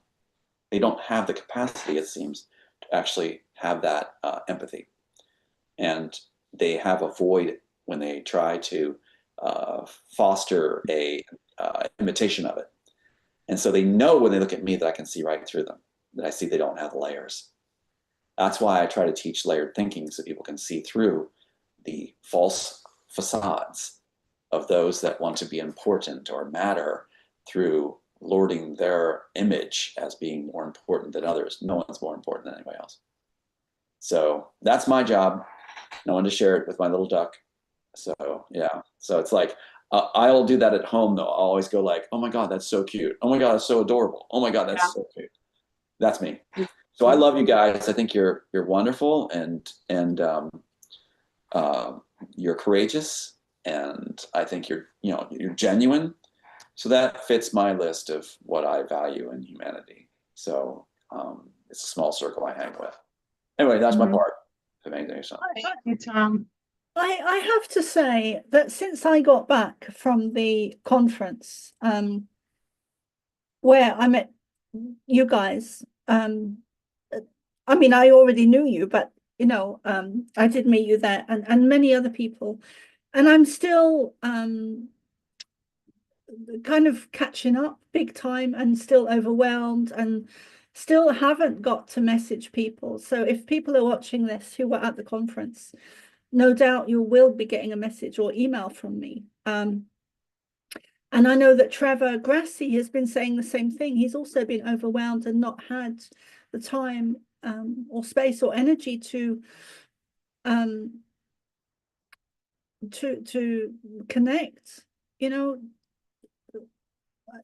They don't have the capacity, it seems, to actually have that empathy. And they have a void when they try to foster a imitation of it. And so they know when they look at me that I can see right through them, that I see they don't have the layers. That's why I try to teach layered thinking so people can see through the false facades of those that want to be important or matter through lording their image as being more important than others. No one's more important than anybody else. So that's my job. I wanted to share it with my little duck. So yeah, so it's like, I'll do that at home though. I'll always go like, oh my God, that's so cute. Oh my God, that's so adorable. Oh my God, that's so cute. That's me. So I love you guys. I think you're wonderful and you're courageous, and I think you're genuine. So that fits my list of what I value in humanity. So it's a small circle I hang with. Anyway, that's my part. If anything,
I have to say that since I got back from the conference, where I met you guys, I mean, I already knew you, but I did meet you there and many other people, and I'm still kind of catching up big time and still overwhelmed and still haven't got to message people. So if people are watching this who were at the conference, no doubt you will be getting a message or email from me. And I know that Trevor Grassi has been saying the same thing. He's also been overwhelmed and not had the time or space or energy to connect.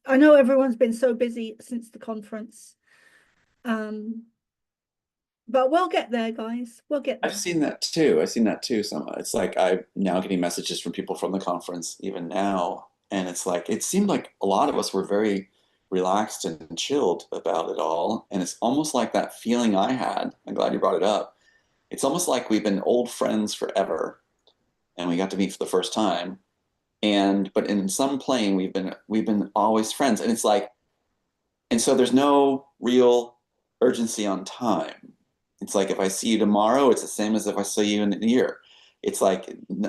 I know everyone's been so busy since the conference. But we'll get there, guys. We'll get there.
I've seen that too. Somah. It's like I'm now getting messages from people from the conference even now. And it's like, it seemed like a lot of us were very relaxed and chilled about it all. And it's almost like that feeling I had. I'm glad you brought it up. It's almost like we've been old friends forever and we got to meet for the first time. But in some plane, we've been always friends. And it's like, and so there's no real urgency on time. It's like if I see you tomorrow, it's the same as if I saw you in a year. It's like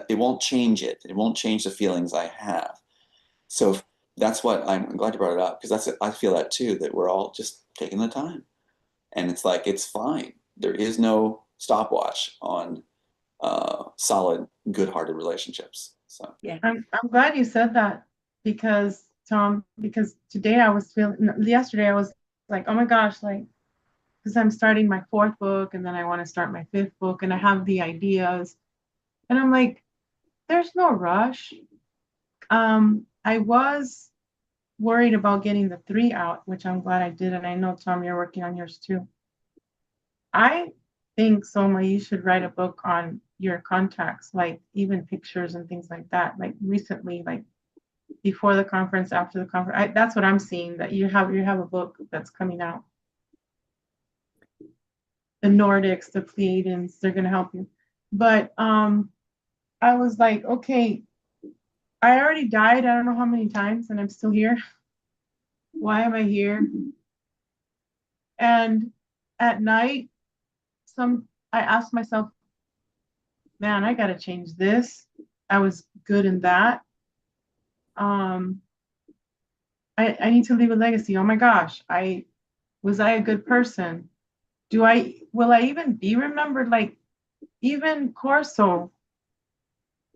it won't change it. It won't change the feelings I have. So that's what I'm glad you brought it up, because I feel that too, that we're all just taking the time. And it's like it's fine. There is no stopwatch on solid, good-hearted relationships. So
yeah, I'm glad you said that, because Tom, because yesterday I was like, oh my gosh, like, because I'm starting my 4th book and then I want to start my 5th book and I have the ideas and I'm like, there's no rush. I was worried about getting the 3 out, which I'm glad I did, and I know, Tom, you're working on yours too. I think, Somah, you should write a book on your contacts, like even pictures and things like that, like recently, like before the conference, after the conference. That's what I'm seeing, that you have a book that's coming out. The Nordics, the Pleiadians, they're going to help you. But I was like, okay, I already died I don't know how many times and I'm still here. Why am I here? And at night, I asked myself, man, I got to change this. I was good in that. I need to leave a legacy. Oh my gosh, was I a good person? Will I even be remembered? Like, even Corso,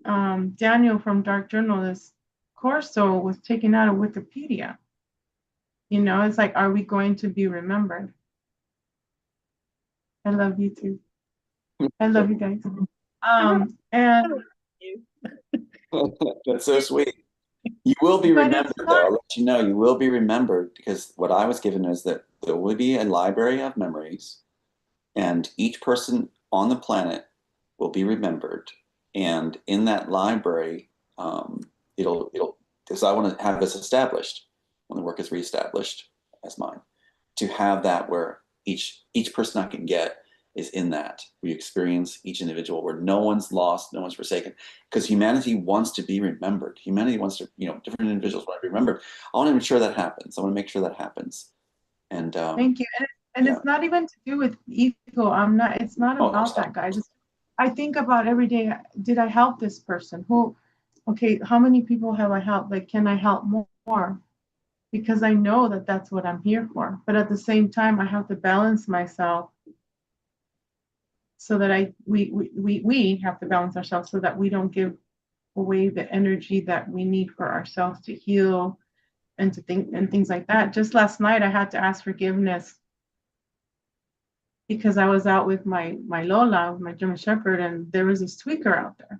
Daniel from Dark Journalist, Corso was taken out of Wikipedia. You know, it's like, are we going to be remembered? I love you too. I love you guys. And
That's so sweet. You will be
but it's
remembered, though.
not.
I'll let you know you will be remembered because what I was given is that there will be a library of memories, and each person on the planet will be remembered. And in that library, it'll because I want to have this established when the work is reestablished as mine, to have that where each person I can get is in that. We experience each individual where no one's lost, no one's forsaken, because humanity wants to be remembered. Humanity wants to, different individuals want to be remembered. I want to make sure that happens. I want to make sure that happens. And
Thank you. And
yeah.
it's not even to do with ego. It's not
Oh, of course
about
not.
that, guys. I think about every day, did I help this person? Okay, how many people have I helped? Like, can I help more? Because I know that that's what I'm here for. But at the same time, I have to balance myself so that we have to balance ourselves so that we don't give away the energy that we need for ourselves to heal and to think and things like that. Just last night, I had to ask forgiveness because I was out with my Lola, my German Shepherd, and there was this tweaker out there,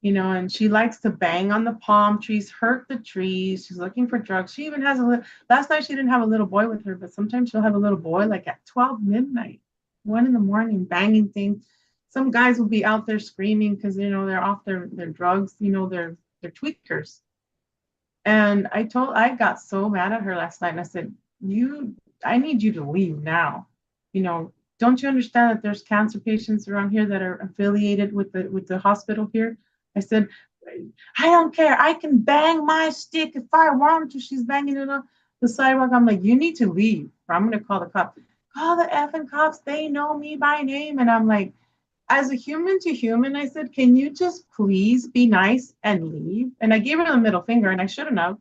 and she likes to bang on the palm trees, hurt the trees. She's looking for drugs. She even has last night she didn't have a little boy with her, but sometimes she'll have a little boy like at 12 midnight, 1 in the morning, banging things. Some guys will be out there screaming because, they're off their drugs, they're tweakers. And I got so mad at her last night and I said, I need you to leave now. Don't you understand that there's cancer patients around here that are affiliated with the hospital here? I said, I don't care. I can bang my stick if I want to. She's banging it on the sidewalk. I'm like, you need to leave, or I'm going to call the cops. Call the effing cops. They know me by name. And I'm like, as a human to human, I said, can you just please be nice and leave? And I gave her the middle finger, and I shouldn't have. I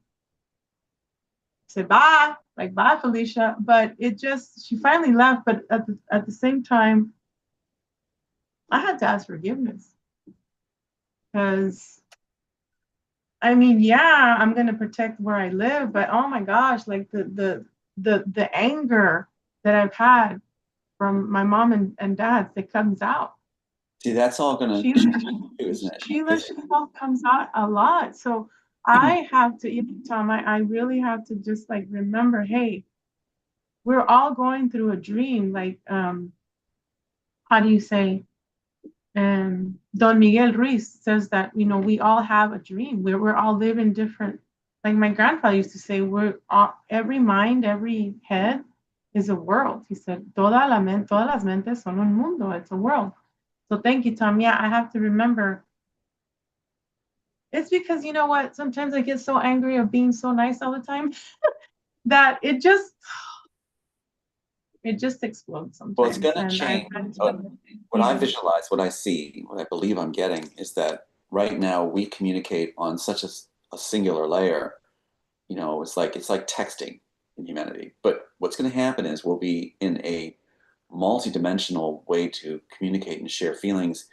said, bye, like, bye, Felicia. But she finally left. But at the same time, I had to ask forgiveness because, I mean, yeah, I'm going to protect where I live, but oh my gosh, like the anger that I've had from my mom and dad that comes out.
See, that's all going to
Sheila,
change too, isn't it?
Sheila comes out a lot. So I have to, Tom, I really have to just like remember, hey, we're all going through a dream. Like, how do you say? And Don Miguel Ruiz says that, we all have a dream. We're all living different. Like my grandfather used to say, every mind, every head is a world. He said, todas las mentes son un mundo. It's a world. So thank you, Tom. Yeah, I have to remember. It's because, you know what? Sometimes I get so angry of being so nice all the time that it just explodes sometimes.
Well, it's going to
And
change. What I visualize, what I see, what I believe I'm getting is that right now we communicate on such a singular layer. It's like texting in humanity. But what's going to happen is we'll be in a multi-dimensional way to communicate and share feelings.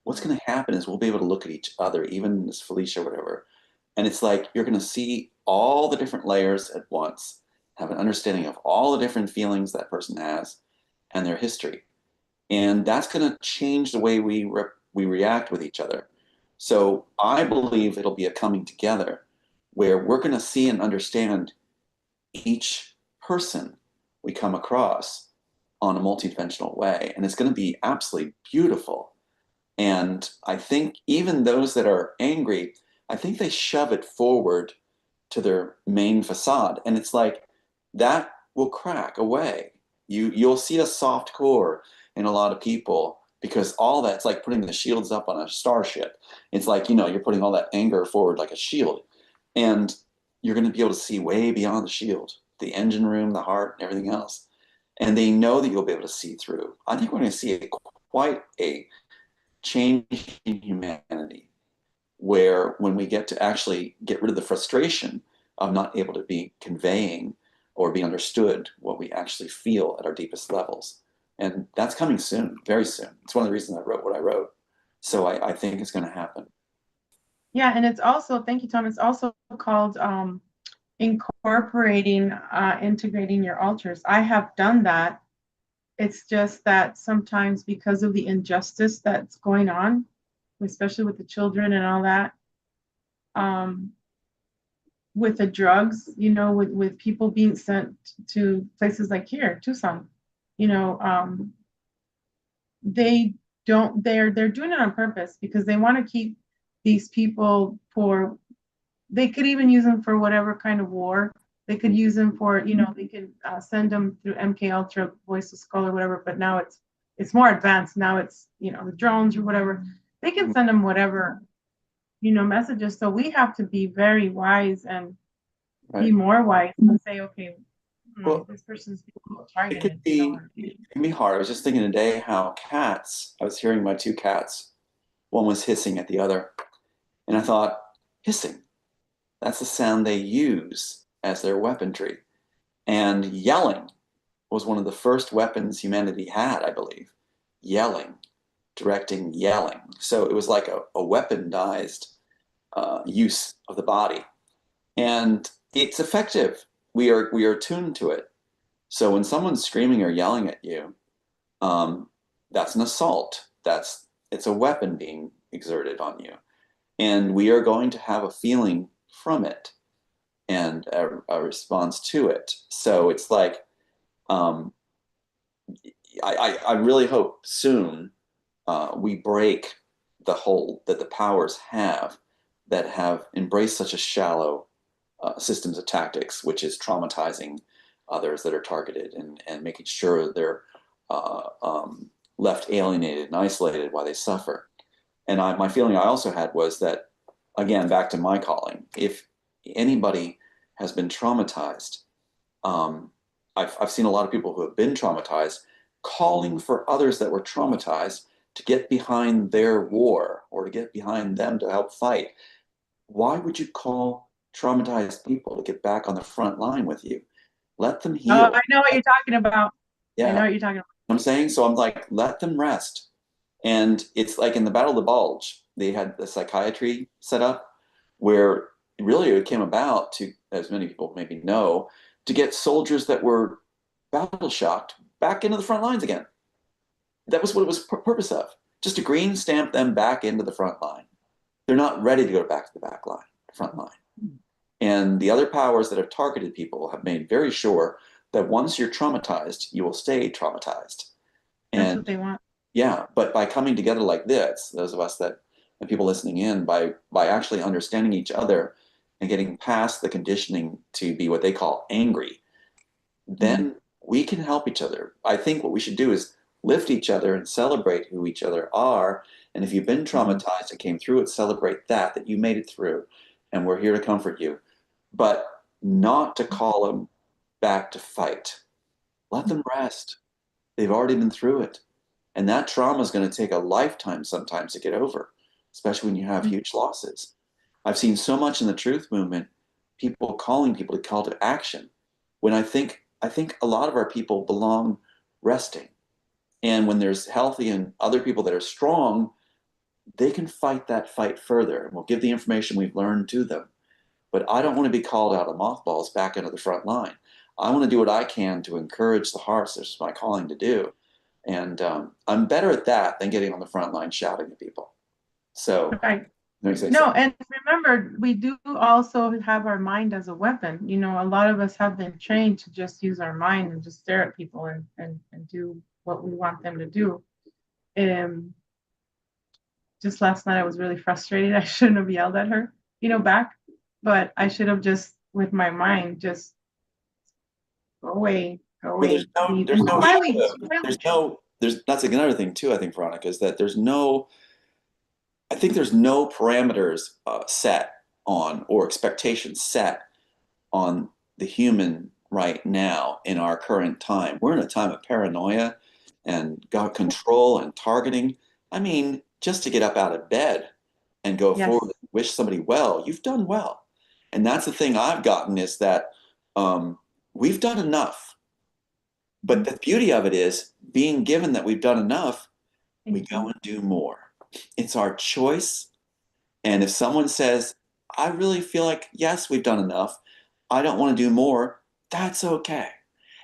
What's going to happen is we'll be able to look at each other, even as Felicia or whatever, and it's like you're going to see all the different layers at once, have an understanding of all the different feelings that person has and their history. And that's going to change the way we react with each other. So I believe it'll be a coming together where we're going to see and understand each person we come across on a multidimensional way. And it's going to be absolutely beautiful. And I think even those that are angry, I think they shove it forward to their main facade. And it's like that will crack away. You'll see a soft core in a lot of people because all that's like putting the shields up on a starship. It's like, you're putting all that anger forward like a shield. And you're going to be able to see way beyond the shield, the engine room, the heart, and everything else. And they know that you'll be able to see through. I think we're going to see quite a change in humanity where when we get to actually get rid of the frustration of not able to be conveying or be understood what we actually feel at our deepest levels, And that's coming soon, very soon. It's one of the reasons I wrote what I wrote. So I think it's going to happen.
Yeah, and it's also, thank you, Tom, it's also called incorporating, integrating your altars. I have done that. It's just that sometimes because of the injustice that's going on, especially with the children and all that, with the drugs, with people being sent to places like here, Tucson, they don't, they're doing it on purpose because they want to keep these people for, they could even use them for whatever kind of war. They could use them for, they could send them through MK Ultra, Voice of Skull or whatever, but now it's more advanced. Now it's, the drones or whatever. They can send them whatever, messages. So we have to be very wise and be more wise and say, okay,
Well,
this person's being
it
targeted.
can be hard. I was just thinking today how cats, I was hearing my two cats, one was hissing at the other. And I thought, hissing, that's the sound they use as their weaponry. And yelling was one of the first weapons humanity had, I believe. Yelling, directing yelling. So it was like a weaponized use of the body. And it's effective. We are tuned to it. So when someone's screaming or yelling at you, that's an assault. It's a weapon being exerted on you. And we are going to have a feeling from it and a response to it. So it's like, I really hope soon we break the hold that the powers have that have embraced such a shallow systems of tactics, which is traumatizing others that are targeted and making sure they're left alienated and isolated while they suffer. And my feeling I also had was that, again, back to my calling, if anybody has been traumatized, I've seen a lot of people who have been traumatized calling for others that were traumatized to get behind their war or to get behind them to help fight. Why would you call traumatized people to get back on the front line with you? Let them heal.
Oh, I know what you're talking about.
Yeah.
I know what you're talking about.
I'm saying, so I'm like, let them rest. And it's like in the Battle of the Bulge, they had the psychiatry set up where really it came about to, as many people maybe know, to get soldiers that were battle shocked back into the front lines again. That was what it was purpose of, just to green stamp them back into the front line. They're not ready to go back to the back line, front line. And the other powers that have targeted people have made very sure that once you're traumatized, you will stay traumatized.
That's what they want.
Yeah, but by coming together like this, those of us that and people listening in, by actually understanding each other and getting past the conditioning to be what they call angry, then we can help each other. I think what we should do is lift each other and celebrate who each other are. And if you've been traumatized and came through it, celebrate that you made it through. And we're here to comfort you. But not to call them back to fight. Let them rest. They've already been through it. And that trauma is going to take a lifetime sometimes to get over, especially when you have huge losses. I've seen so much in the truth movement, people calling people to call to action, when I think a lot of our people belong resting. And when there's healthy and other people that are strong, they can fight that fight further. And we'll give the information we've learned to them. But I don't want to be called out of mothballs back into the front line. I want to do what I can to encourage the hearts. This is my calling to do. And I'm better at that than getting on the front line shouting at people. So,
right. No, and remember, we do also have our mind as a weapon. A lot of us have been trained to just use our mind and just stare at people and do what we want them to do. Just last night, I was really frustrated. I shouldn't have yelled at her, back, but I should have just, with my mind, just go away, go away.
That's another thing too, I think, Veronica, is that I think there's no parameters set on or expectations set on the human right now in our current time. We're in a time of paranoia and got control and targeting. I mean, just to get up out of bed and go forward and wish somebody well, you've done well. And that's the thing I've gotten is that we've done enough. But the beauty of it is being given that we've done enough, we
Thank
go
you.
and do more. It's our choice. And if someone says, I really feel like, yes, we've done enough, I don't want to do more, that's okay.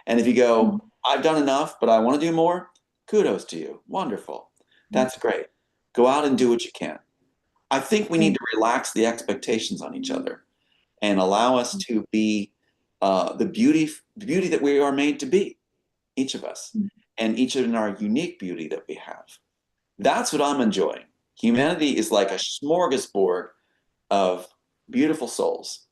And if you go, I've done enough, but I want to do more, kudos to you. Wonderful. That's great. Go out and do what you can. I think we need
Thank
to relax the expectations on each other and allow us to be the beauty that we are made to be, each of us,
you.
and each in our unique beauty that we have. That's what I'm enjoying. Humanity is like a smorgasbord of beautiful souls,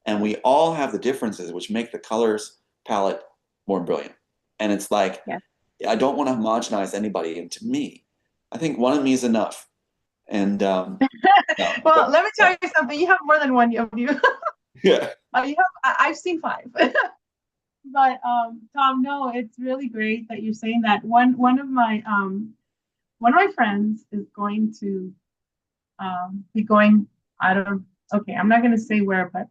and we all have the differences which make the colors palette more brilliant. And it's like,
Yeah.
I don't want to homogenize anybody into me. I think one of me is enough. And no,
Well, let me tell you something. You have more than one of you.
yeah.
You have. I've seen 5. But Tom, no, it's really great that you're saying that. One of my friends is going to be going out of. Okay, I'm not going to say where, but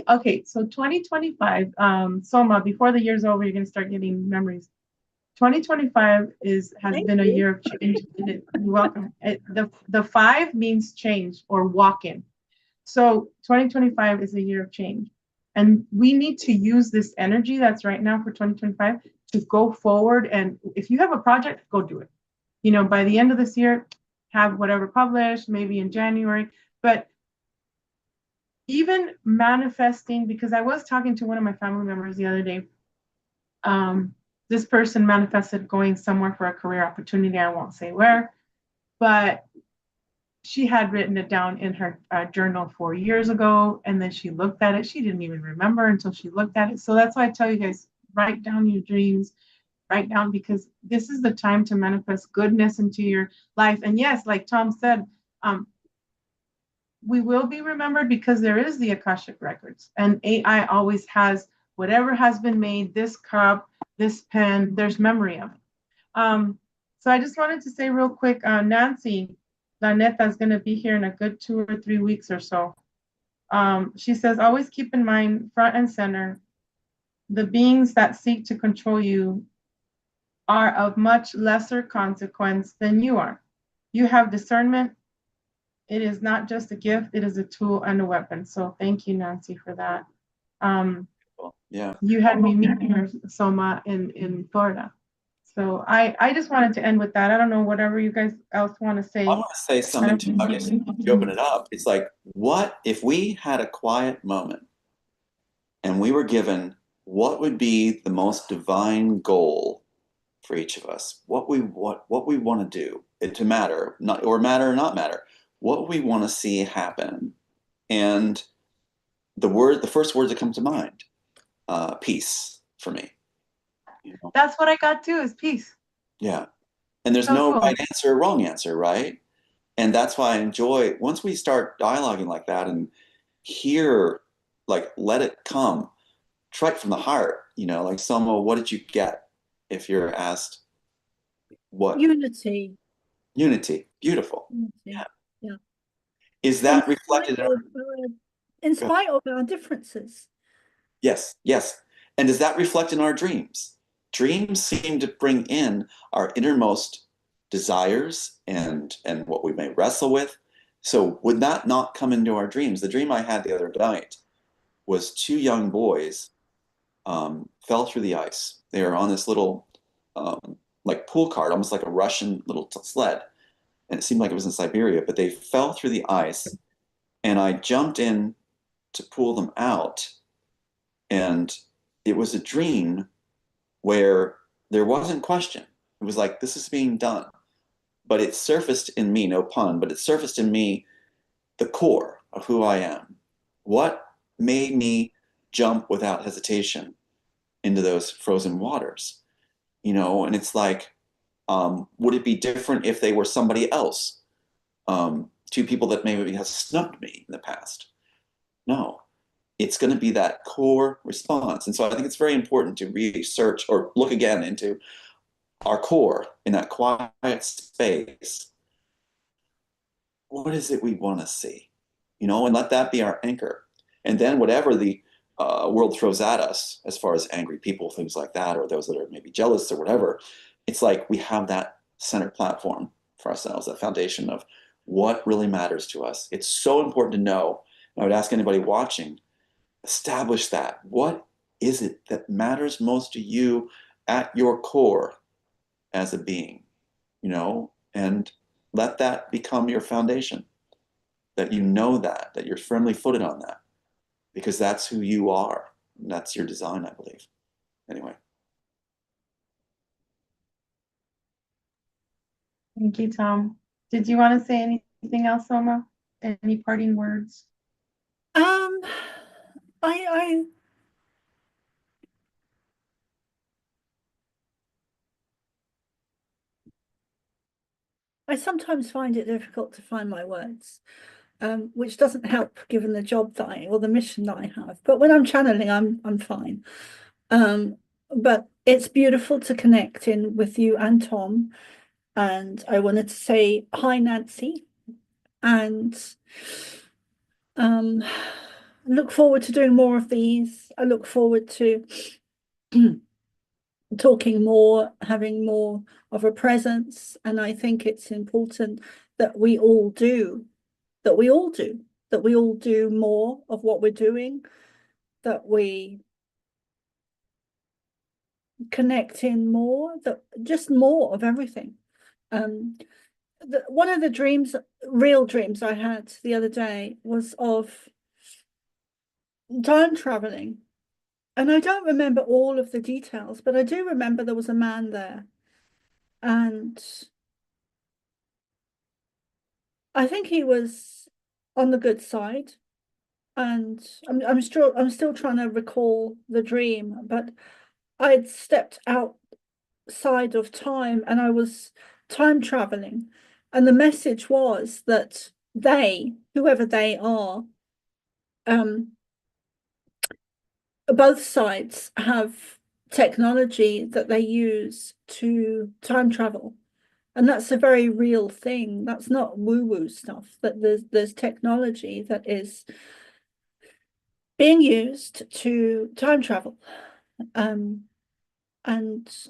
okay. So 2025, Soma. Before the year's over, you're going to start getting memories. 2025 has
Thank
been a
you.
year of change. You're welcome. The 5 means change or walk in. So 2025 is a year of change. And we need to use this energy that's right now for 2025 to go forward. And if you have a project, go do it. By the end of this year, have whatever published, maybe in January. But even manifesting, because I was talking to one of my family members the other day. This person manifested going somewhere for a career opportunity. I won't say where, but she had written it down in her journal 4 years ago, and then she looked at it. She didn't even remember until she looked at it. So that's why I tell you guys, write down your dreams, write down, because this is the time to manifest goodness into your life. And yes, like Tom said, we will be remembered because there is the Akashic records, and AI always has whatever has been made, this cup, this pen, there's memory of it. So I just wanted to say real quick, Nancy Laneta is going to be here in a good 2 or 3 weeks or so. She says, always keep in mind, front and center, the beings that seek to control you are of much lesser consequence than you are. You have discernment. It is not just a gift, it is a tool and a weapon. So thank you, Nancy, for that.
Yeah.
You had me meet her, Soma, in Florida. So I just wanted to end with that. I don't know, whatever you guys else want to say.
I want to say something too. I guess if you open it up, it's like, what if we had a quiet moment and we were given what would be the most divine goal for each of us? What we want to do it to matter, not or matter or not matter. What we want to see happen, and the first word that comes to mind, peace for me.
That's what I got too, is peace.
Yeah, and there's
So
no
cool.
right answer or wrong answer, right? And that's why I enjoy once we start dialoguing like that and hear, like, let it come straight from the heart, like, Soma, what did you get if you're asked what?
Unity.
Unity. Beautiful.
Unity.
Yeah.
Yeah.
Is that reflected in our,
in spite of our differences.
yes, yes. And does that reflect in our dreams? Dreams seem to bring in our innermost desires and what we may wrestle with. So would that not come into our dreams? The dream I had the other night was 2 young boys fell through the ice. They were on this little like pool cart, almost like a Russian little sled. And it seemed like it was in Siberia, but they fell through the ice, and I jumped in to pull them out. And it was a dream where there wasn't question. It was like, this is being done. But it surfaced in me, no pun, but it surfaced in me the core of who I am. What made me jump without hesitation into those frozen waters? And it's like, would it be different if they were somebody else? 2 people that maybe have snubbed me in the past? No, it's going to be that core response. And so I think it's very important to research or look again into our core in that quiet space. What is it we want to see? And let that be our anchor. And then whatever the world throws at us, as far as angry people, things like that, or those that are maybe jealous or whatever, it's like we have that center platform for ourselves, that foundation of what really matters to us. It's so important to know. I would ask anybody watching, establish that. What is it that matters most to you at your core as a being, and let that become your foundation, that that you're firmly footed on that, because that's who you are. And that's your design, I believe. Anyway.
Thank you, Tom. Did you want to say anything else, Soma? Any parting words?
Um, I I sometimes find it difficult to find my words, which doesn't help given the job that or the mission that I have. But when I'm channeling, I'm fine. But it's beautiful to connect in with you and Tom. And I wanted to say hi, Nancy, and look forward to doing more of these. I look forward to talking more, having more of a presence. And I think it's important that we all do, that we all do, that we all do more of what we're doing, that we connect in more, that just more of everything. One of the dreams, real dreams I had the other day was of time traveling. And I don't remember all of the details, but I do remember there was a man there. And I think he was on the good side. And I'm still trying to recall the dream, but I'd stepped outside of time and I was time traveling. And the message was that they, whoever they are, both sides have technology that they use to time travel. And that's a very real thing. That's not woo-woo stuff. That there's technology that is being used to time travel. And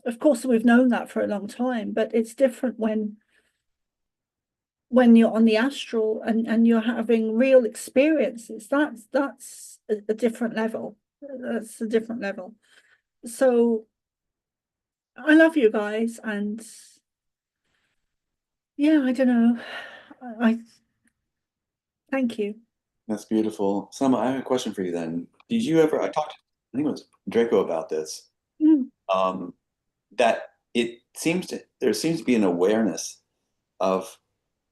of course we've known that for a long time, but it's different when you're on the astral and you're having real experiences. That's a different level. That's a different level. So I love you guys, and yeah, I don't know. I thank you.
That's beautiful. Sama, I have a question for you then. Did you ever, I talked, I think it was Draco about this,
Mm.
that there seems to be an awareness of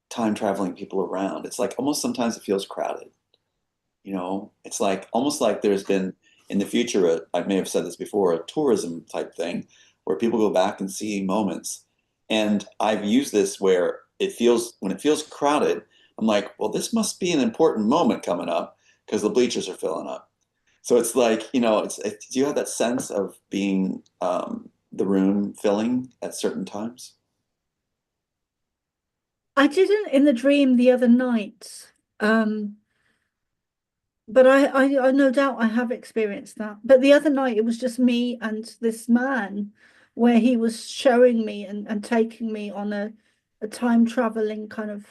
time traveling people around. It's like almost sometimes it feels crowded. It's like almost like there's been in the future, I may have said this before, a tourism type thing where people go back and see moments. And I've used this where when it feels crowded, I'm like, well, this must be an important moment coming up because the bleachers are filling up. So it's like, do you have that sense of being the room filling at certain times?
I didn't in the dream the other night. But I no doubt I have experienced that. But the other night it was just me and this man where he was showing me and taking me on a time traveling kind of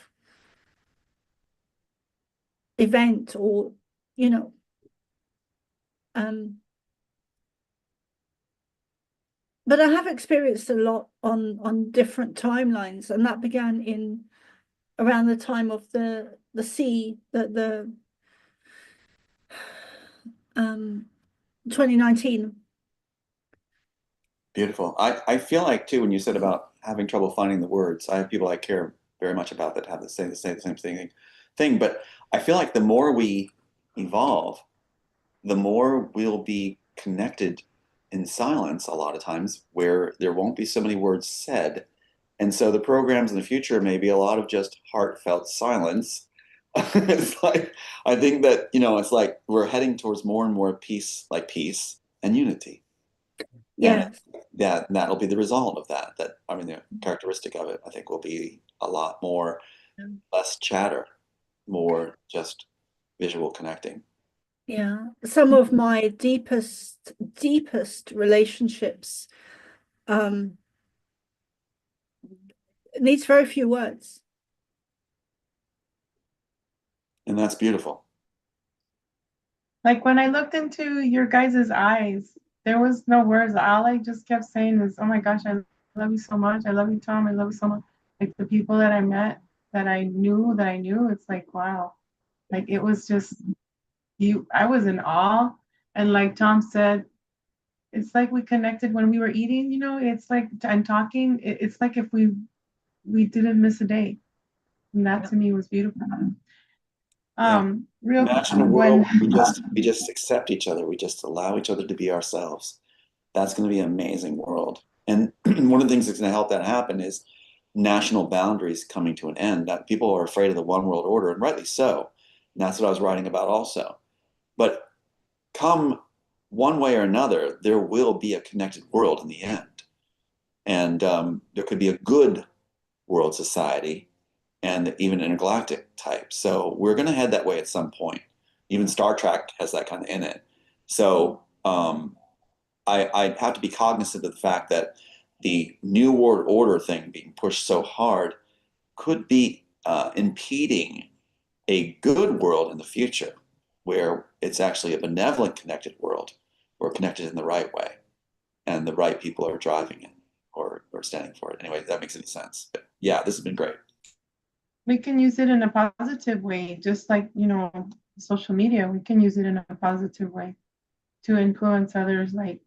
event or you know um but I have experienced a lot on different timelines, and that began in around the time of the sea, the 2019.
Beautiful. I feel like too, when you said about having trouble finding the words, I have people I care very much about that have the same thing. But I feel like the more we evolve, the more we'll be connected in silence a lot of times where there won't be so many words said. And so the programs in the future may be a lot of just heartfelt silence. It's like I think that, it's like we're heading towards more and more peace and unity. And
Yes.
that'll be the result of that. I mean, the characteristic of it, I think, will be a lot more less chatter, more just visual connecting.
Yeah, some of my deepest relationships um needs very few words.
And that's beautiful.
Like when I looked into your guys' eyes, there was no words. All I just kept saying is, "Oh my gosh, I love you so much. I love you, Tom. I love you so much." Like the people that I met, that I knew, it's like wow. Like it was just you. I was in awe, and like Tom said, it's like we connected when we were eating. You know, it's like and talking. It's like if we didn't miss a day, and that
Yeah.
to me was beautiful.
Yeah.
Real
Imagine a
when
world where we just accept each other. We just allow each other to be ourselves. That's going to be an amazing world. And one of the things that's going to help that happen is national boundaries coming to an end. That people are afraid of the one world order, and rightly so. And that's what I was writing about also. But come one way or another, there will be a connected world in the end. And there could be a good world society and even intergalactic type. So we're going to head that way at some point. Even Star Trek has that kind of in it. So I have to be cognizant of the fact that the New World Order thing being pushed so hard could be impeding a good world in the future where it's actually a benevolent connected world. We're connected in the right way and the right people are driving it or standing for it. Anyway, if that makes any sense. But yeah, this has been great.
we can use it in a positive way, just like, social media, we can use it in a positive way to influence others, like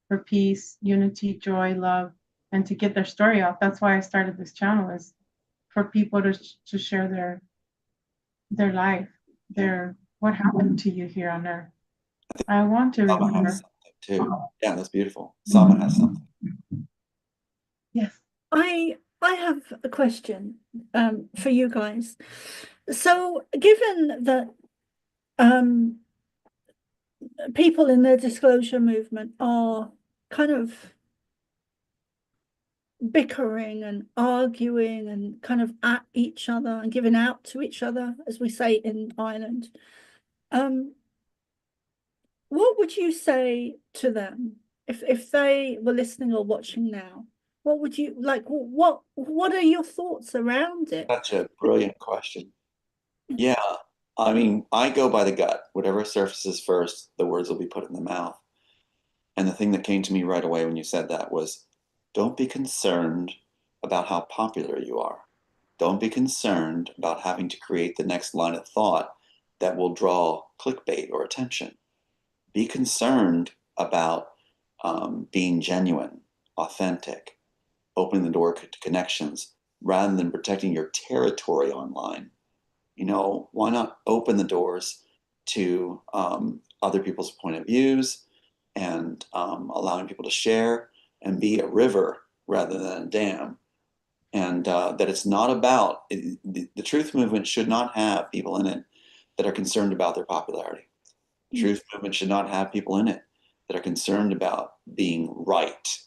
for peace, unity, joy, love, and to get their story out. That's why I started this channel, is for people to share their life, their what happened to you here on Earth. I want to
Sama has
remember.
something too. Yeah, that's beautiful. Sama has something.
Yes.
I have a question for you guys. So given that um people in the disclosure movement are kind of bickering and arguing and kind of at each other and giving out to each other, as we say in Ireland, um, what would you say to them if they were listening or watching now? What would you like? What are your thoughts around it?
Such a brilliant question. Yeah, I mean, I go by the gut. Whatever surfaces first, the words will be put in the mouth. And the thing that came to me right away when you said that was, don't be concerned about how popular you are. Don't be concerned about having to create the next line of thought that will draw clickbait or attention. Be concerned about being genuine, authentic, opening the door to connections rather than protecting your territory online. Why not open the doors to other people's point of views and allowing people to share and be a river rather than a dam? And that it's not about the truth movement should not have people in it that are concerned about their popularity. The truth movement should not have people in it that are concerned about being right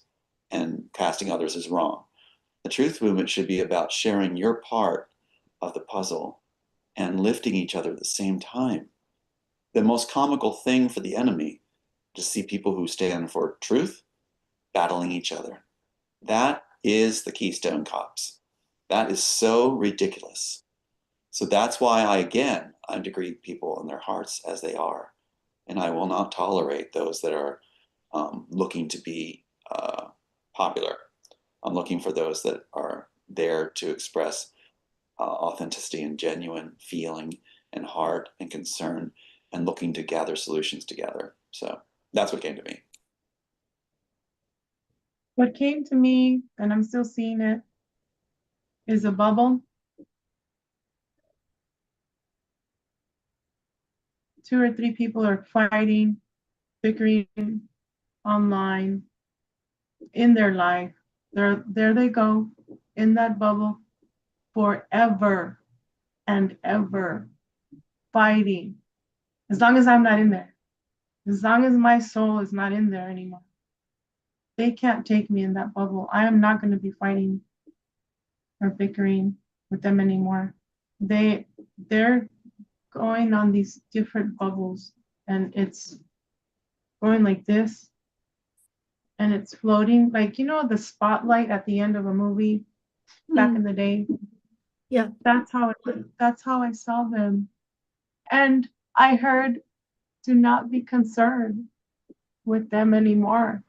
and casting others as wrong. The truth movement should be about sharing your part of the puzzle and lifting each other at the same time. The most comical thing for the enemy to see people who stand for truth battling each other. That is the Keystone Cops. That is so ridiculous. So that's why I'm to greet people in their hearts as they are. And I will not tolerate those that are looking to be popular. I'm looking for those that are there to express authenticity and genuine feeling and heart and concern and looking to gather solutions together. So that's what came to me.
What came to me, and I'm still seeing it, is a bubble. Two or three people are fighting, bickering online in their life. There they go in that bubble forever and ever fighting. As long as I'm not in there, as long as my soul is not in there anymore, they can't take me in that bubble. I am not going to be fighting or bickering with them anymore. They're going on these different bubbles and it's going like this, and it's floating, like, the spotlight at the end of a movie back in the day.
Yeah.
That's how I saw them. And I heard, do not be concerned with them anymore.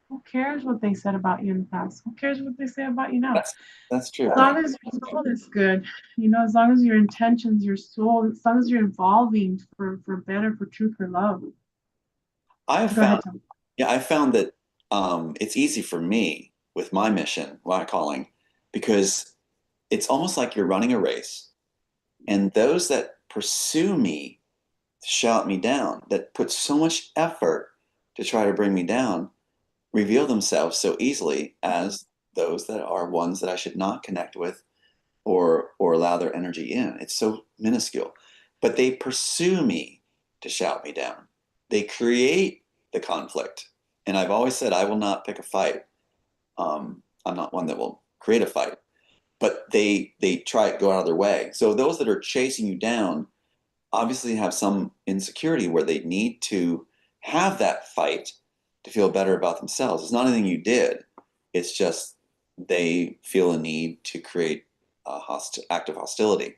Who cares what they said about you in the past? Who cares what they say about you now?
That's true.
As long as your soul is good, as long as your intentions, your soul, as long as you're evolving for better, for truth, for love.
I've
Go ahead,
found,
Tom.
yeah, I found that it's easy for me with my mission, my calling, because it's almost like you're running a race, and those that pursue me, shout me down, that put so much effort to try to bring me down, reveal themselves so easily as those that are ones that I should not connect with or allow their energy in. It's so minuscule. But they pursue me to shout me down. They create the conflict. And I've always said I will not pick a fight. I'm not one that will create a fight. But they try to go out of their way. So those that are chasing you down obviously have some insecurity where they need to have that fight to feel better about themselves. It's not anything you did. It's just they feel a need to create a act of hostility.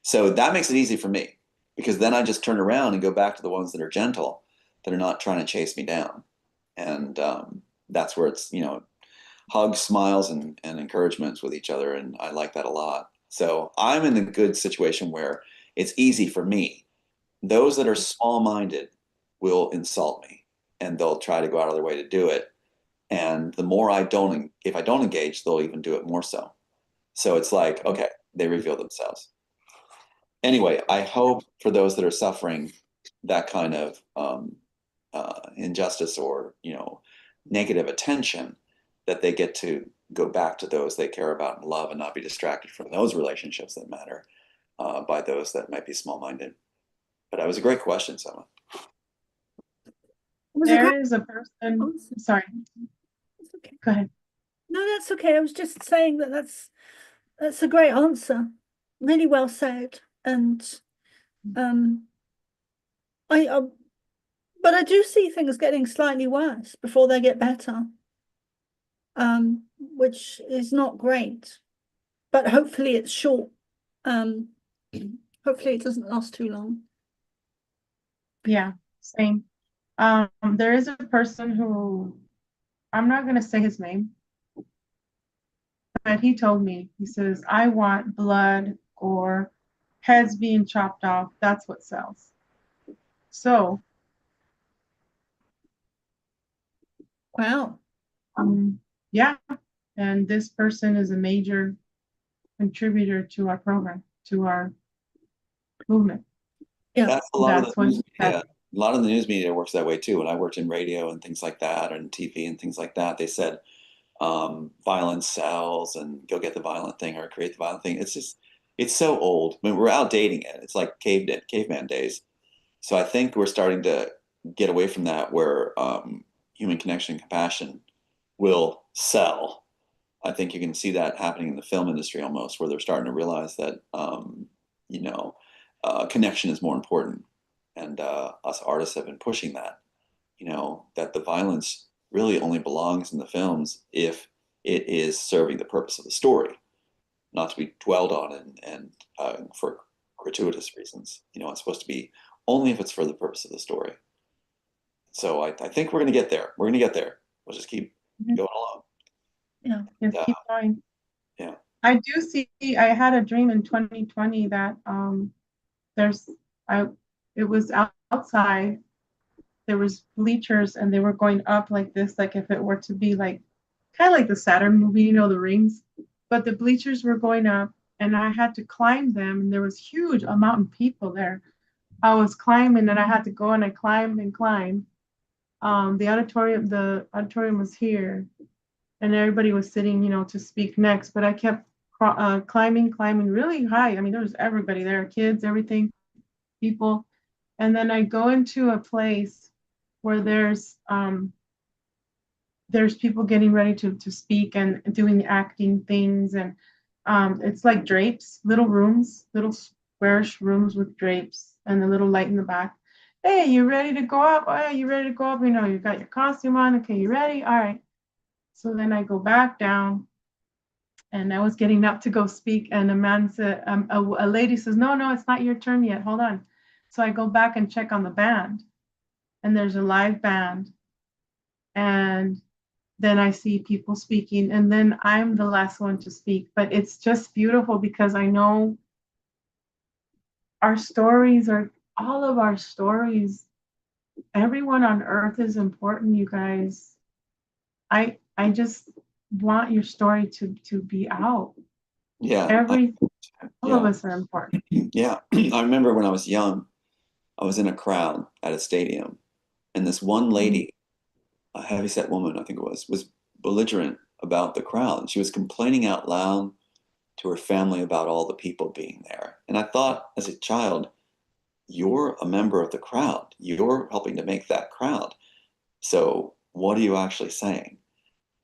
So that makes it easy for me because then I just turn around and go back to the ones that are gentle, that are not trying to chase me down. And that's where it's, hugs, smiles, and encouragements with each other. And I like that a lot. So I'm in a good situation where it's easy for me. Those that are small-minded will insult me and they'll try to go out of their way to do it. And the more if I don't engage, they'll even do it more so. So it's like, okay, they reveal themselves. Anyway, I hope for those that are suffering that kind of injustice or, negative attention, that they get to go back to those they care about and love and not be distracted from those relationships that matter by those that might be small-minded. But that was a great question, Somah.
There is a person. Sorry.
That's okay.
Go ahead.
No, that's okay. I was just saying that's a great answer. Really well said. And but I do see things getting slightly worse before they get better. Which is not great. But hopefully it's short. Hopefully it doesn't last too long.
Yeah, same. There is a person who, I'm not going to say his name, but he told me, he says, I want blood or heads being chopped off. That's what sells. So,
Wow.
yeah. And this person is a major contributor to our program, to our movement.
Yeah.
That's a lot of the news media. A lot of the news media works that way too. When I worked in radio and things like that, and TV and things like that, they said violence sells, and go get the violent thing or create the violent thing. It's so old. I mean, we're outdating it. It's like caveman days. So I think we're starting to get away from that, where human connection and compassion will sell. I think you can see that happening in the film industry almost, where they're starting to realize that connection is more important. And us artists have been pushing that, that the violence really only belongs in the films if it is serving the purpose of the story, not to be dwelled on and for gratuitous reasons. It's supposed to be only if it's for the purpose of the story. So I think we're going to get there. We're going to get there. We'll just keep going along.
Yeah, just keep going.
Yeah.
I do see, I had a dream in 2020 that it was outside, there was bleachers and they were going up like this, like if it were to be like, kind of like the Saturn movie, the rings, but the bleachers were going up and I had to climb them and there was huge amount of people there. I was climbing and I had to go and I climbed and climbed. The auditorium was here and everybody was sitting, to speak next, but I kept climbing really high. I mean, there was everybody there, kids, everything, people. And then I go into a place where there's people getting ready to speak and doing acting things. And it's like drapes, little rooms, little squarish rooms with drapes and a little light in the back. hey, you ready to go up? Oh, yeah, you ready to go up? You know, you got your costume on. Okay, you ready? All right. So then I go back down, and I was getting up to go speak, and a man said, a lady says, no, no, it's not your turn yet. Hold on. So I go back and check on the band, and there's a live band, and then I see people speaking, and then I'm the last one to speak. But it's just beautiful because I know our stories are all of our stories. Everyone on earth is important, you guys. I just want your story to be out.
Yeah,
All of
yeah,
us are important.
yeah. I remember when I was young, I was in a crowd at a stadium, and this one lady, a heavyset woman, I think it was belligerent about the crowd. She was complaining out loud to her family about all the people being there. And I thought as a child, you're a member of the crowd. You're helping to make that crowd. So what are you actually saying?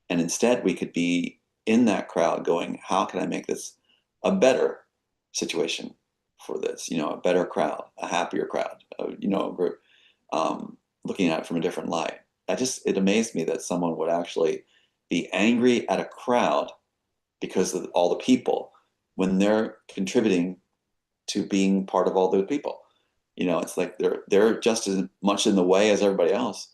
And instead, we could be in that crowd going, how can I make this a better situation for this? You know, a better crowd, a happier crowd, you know, a group, looking at it from a different light. It amazed me that someone would actually be angry at a crowd because of all the people when they're contributing to being part of all those people. You know, it's like they're just as much in the way as everybody else.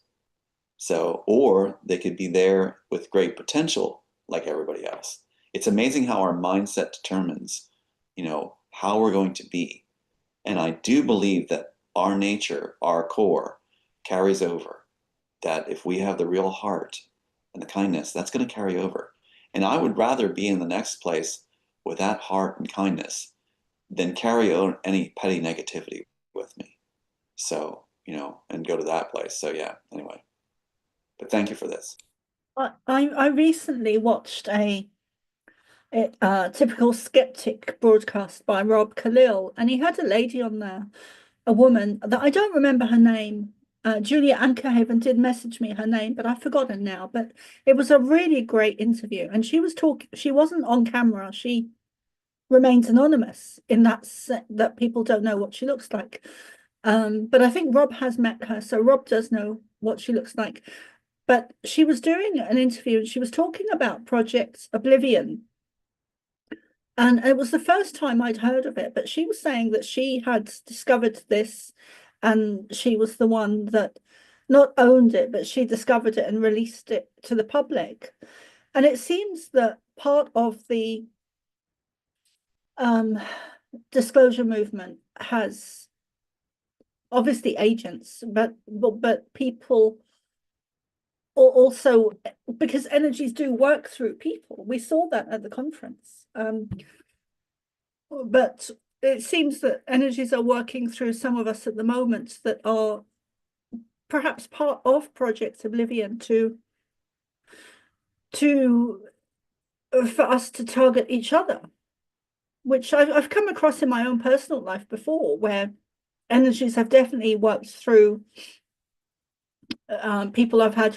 So, or they could be there with great potential like everybody else. It's amazing how our mindset determines, you know, how we're going to be. And I do believe that our nature, our core, carries over. That if we have the real heart and the kindness, that's going to carry over. And I would rather be in the next place with that heart and kindness than carry on any petty negativity with me. So, you know, and go to that place. So, yeah, anyway. But thank you for this.
I recently watched a typical skeptic broadcast by Rob Khalil, and he had a lady on there, a woman that I don't remember her name. Julia Ankerhaven did message me her name, but I've forgotten now. But it was a really great interview, and she was talking. She wasn't on camera. She remains anonymous in that people don't know what she looks like. But I think Rob has met her, so Rob does know what she looks like. But she was doing an interview and she was talking about Project Oblivion. And it was the first time I'd heard of it, but she was saying that she had discovered this and she was the one that not owned it, but she discovered it and released it to the public. And it seems that part of the disclosure movement has obviously agents, but people also, because energies do work through people. We saw that at the conference. But it seems that energies are working through some of us at the moment that are perhaps part of Project Oblivion for us to target each other, which I've come across in my own personal life before, where energies have definitely worked through people I've had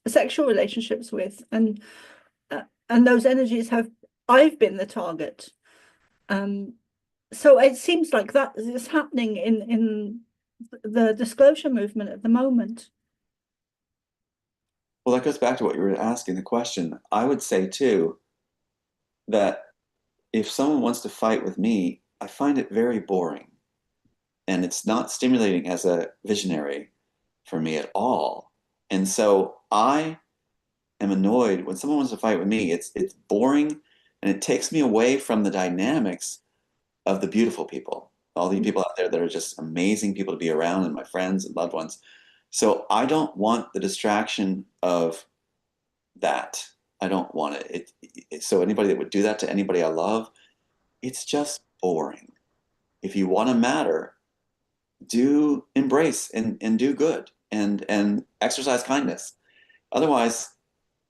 sexual relationships with, and those energies I've been the target. So it seems like that is happening in the disclosure movement at the moment.
Well, that goes back to what you were asking the question. I would say too that if someone wants to fight with me, I find it very boring. And it's not stimulating as a visionary for me at all. And so I am annoyed when someone wants to fight with me. It's boring and it takes me away from the dynamics of the beautiful people, all the people out there that are just amazing people to be around and my friends and loved ones. So I don't want the distraction of that. I don't want it. So anybody that would do that to anybody I love, it's just boring. If you want to matter, do embrace and do good and exercise kindness. Otherwise,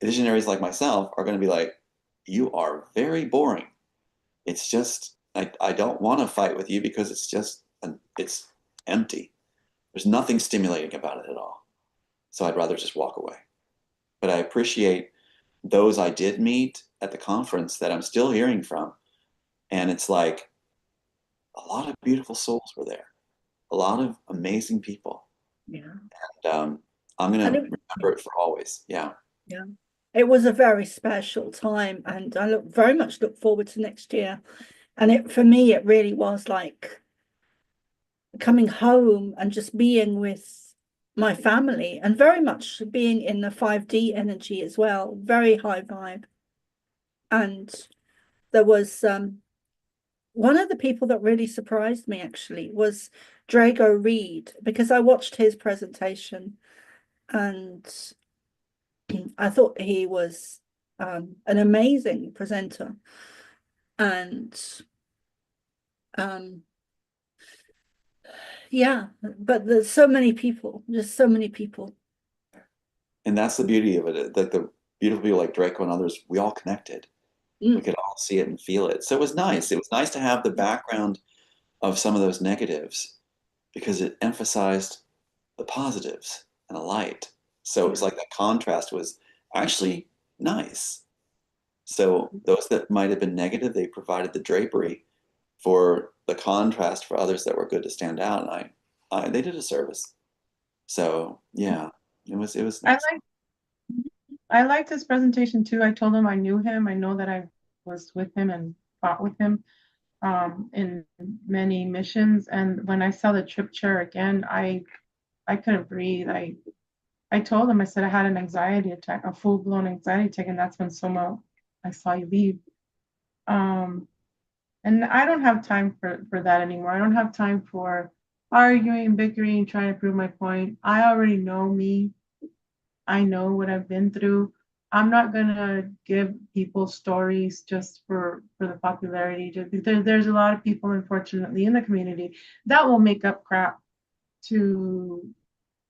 visionaries like myself are going to be like, you are very boring. It's just, I don't want to fight with you because it's empty. There's nothing stimulating about it at all. So I'd rather just walk away. But I appreciate those I did meet at the conference that I'm still hearing from. And it's like a lot of beautiful souls were there. a lot of amazing people.
Yeah.
And I'm going
And
to
it,
remember it for always. Yeah.
yeah, it was a very special time, and I very much look forward to next year. And for me, it really was like coming home and just being with my family, and very much being in the 5D energy as well, very high vibe. And there was one of the people that really surprised me actually was Drago Reed, because I watched his presentation and I thought he was an amazing presenter. And um, yeah, but there's so many people, just so many people.
And that's the beauty of it. Like the beautiful people like Draco and others, we all connected. We could all see it and feel it. So it was nice. It was nice to have the background of some of those negatives because it emphasized the positives and the light. So it was like that contrast was actually nice. So those that might have been negative, they provided the drapery for the contrast for others that were good to stand out. And they did a service. So yeah, it was
I
nice.
like I liked his presentation too. I told him I knew him. I know that I was with him and fought with him in many missions. And when I saw the trip chair again, I couldn't breathe. I told him, I said I had an anxiety attack, a full-blown anxiety attack, and that's when I saw you leave. And I don't have time for that anymore. I don't have time for arguing, bickering, trying to prove my point. I already know me. I know what I've been through. I'm not gonna give people stories just for the popularity. Just because there's a lot of people, unfortunately, in the community that will make up crap to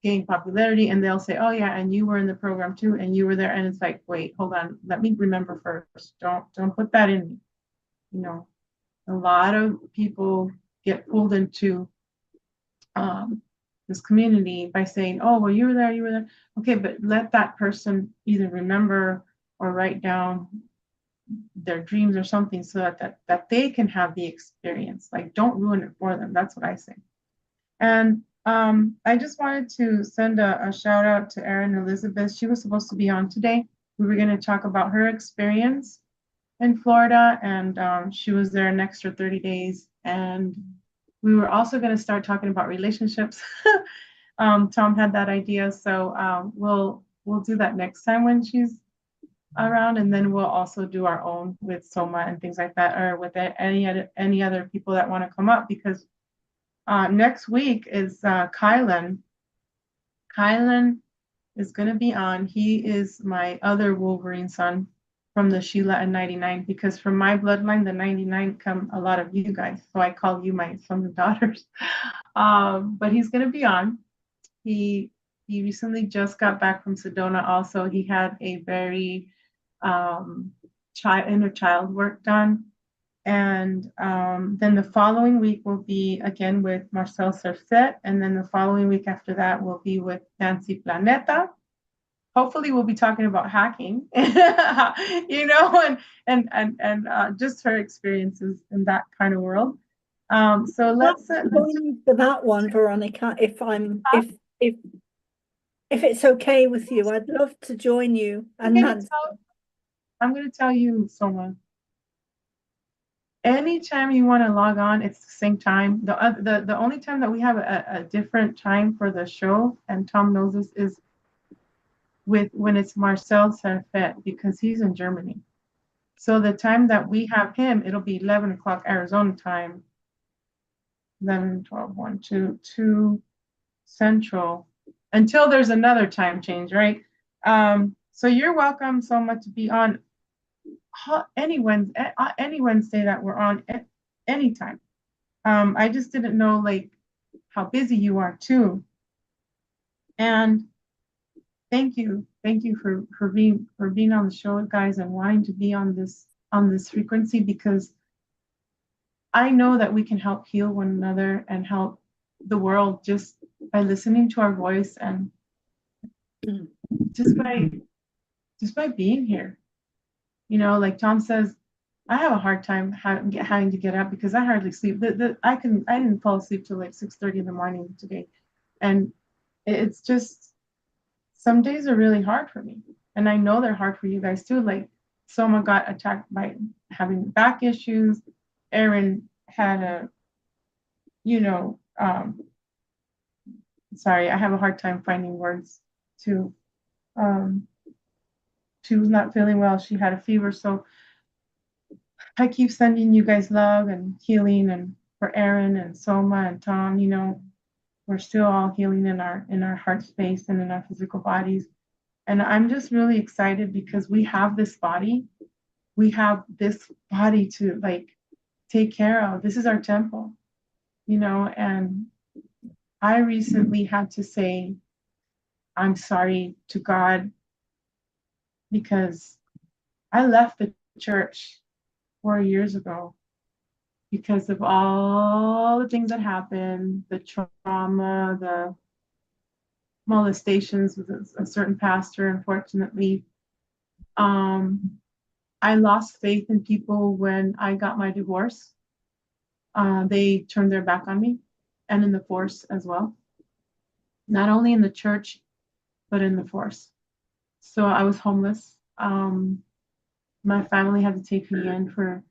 gain popularity, and they'll say, "Oh yeah, and you were in the program too, and you were there." And it's like, wait, hold on, let me remember first. Don't put that in me. You know, a lot of people get pulled into this community by saying, "Oh, well, you were there, you were there." Okay, but let that person either remember or write down their dreams or something so that they can have the experience. Like, don't ruin it for them. That's what I say. And I just wanted to send a shout out to Erin Elizabeth. She was supposed to be on today. We were going to talk about her experience in Florida, and she was there an extra 30 days. And we were also going to start talking about relationships. Tom had that idea, so we'll do that next time when she's around, and then we'll also do our own with Soma and things like that, or with any other people that want to come up, because next week is Kylan. Kylan is going to be on. He is my other Wolverine son from the Sheila and 99, because from my bloodline, the 99 come a lot of you guys. So I call you my sons and daughters. But he's going to be on. He recently just got back from Sedona also. He had a very inner child work done. And then the following week will be again with Marcel Cercet. And then the following week after that will be with Nancy Planeta. Hopefully we'll be talking about hacking, and just her experiences in that kind of world. So let's
for that one, Veronica, if it's okay with you, I'd love to join you. And
I'm going to tell you, Soma. Anytime you want to log on, it's the same time. The only time that we have a different time for the show, and Tom knows this, is when it's Marcel Serfet, because he's in Germany. So the time that we have him, it'll be 11 o'clock Arizona time, 11, 12, 1, 2, 2 Central, until there's another time change, right? So you're welcome so much to be on any Wednesday that we're on at any time. I just didn't know like how busy you are too. And thank you for being on the show, guys, and wanting to be on this frequency, because I know that we can help heal one another and help the world just by listening to our voice and just by being here. You know, like Tom says, I have a hard time having to get up because I hardly sleep. I didn't fall asleep till like 6:30 in the morning today, and it's just some days are really hard for me, and I know they're hard for you guys too. Like Soma got attacked by having back issues. Aaron had a, you know, sorry, I have a hard time finding words too. She was not feeling well. She had a fever, so I keep sending you guys love and healing, and for Aaron and Soma and Tom, we're still all healing in our heart space and in our physical bodies. And I'm just really excited because we have this body. We have this body to like take care of. This is our temple, and I recently had to say I'm sorry to God because I left the church 4 years ago because of all the things that happened, the trauma, the molestations with a certain pastor, unfortunately. I lost faith in people when I got my divorce. They turned their back on me and in the force as well. Not only in the church, but in the force. So I was homeless. My family had to take me in for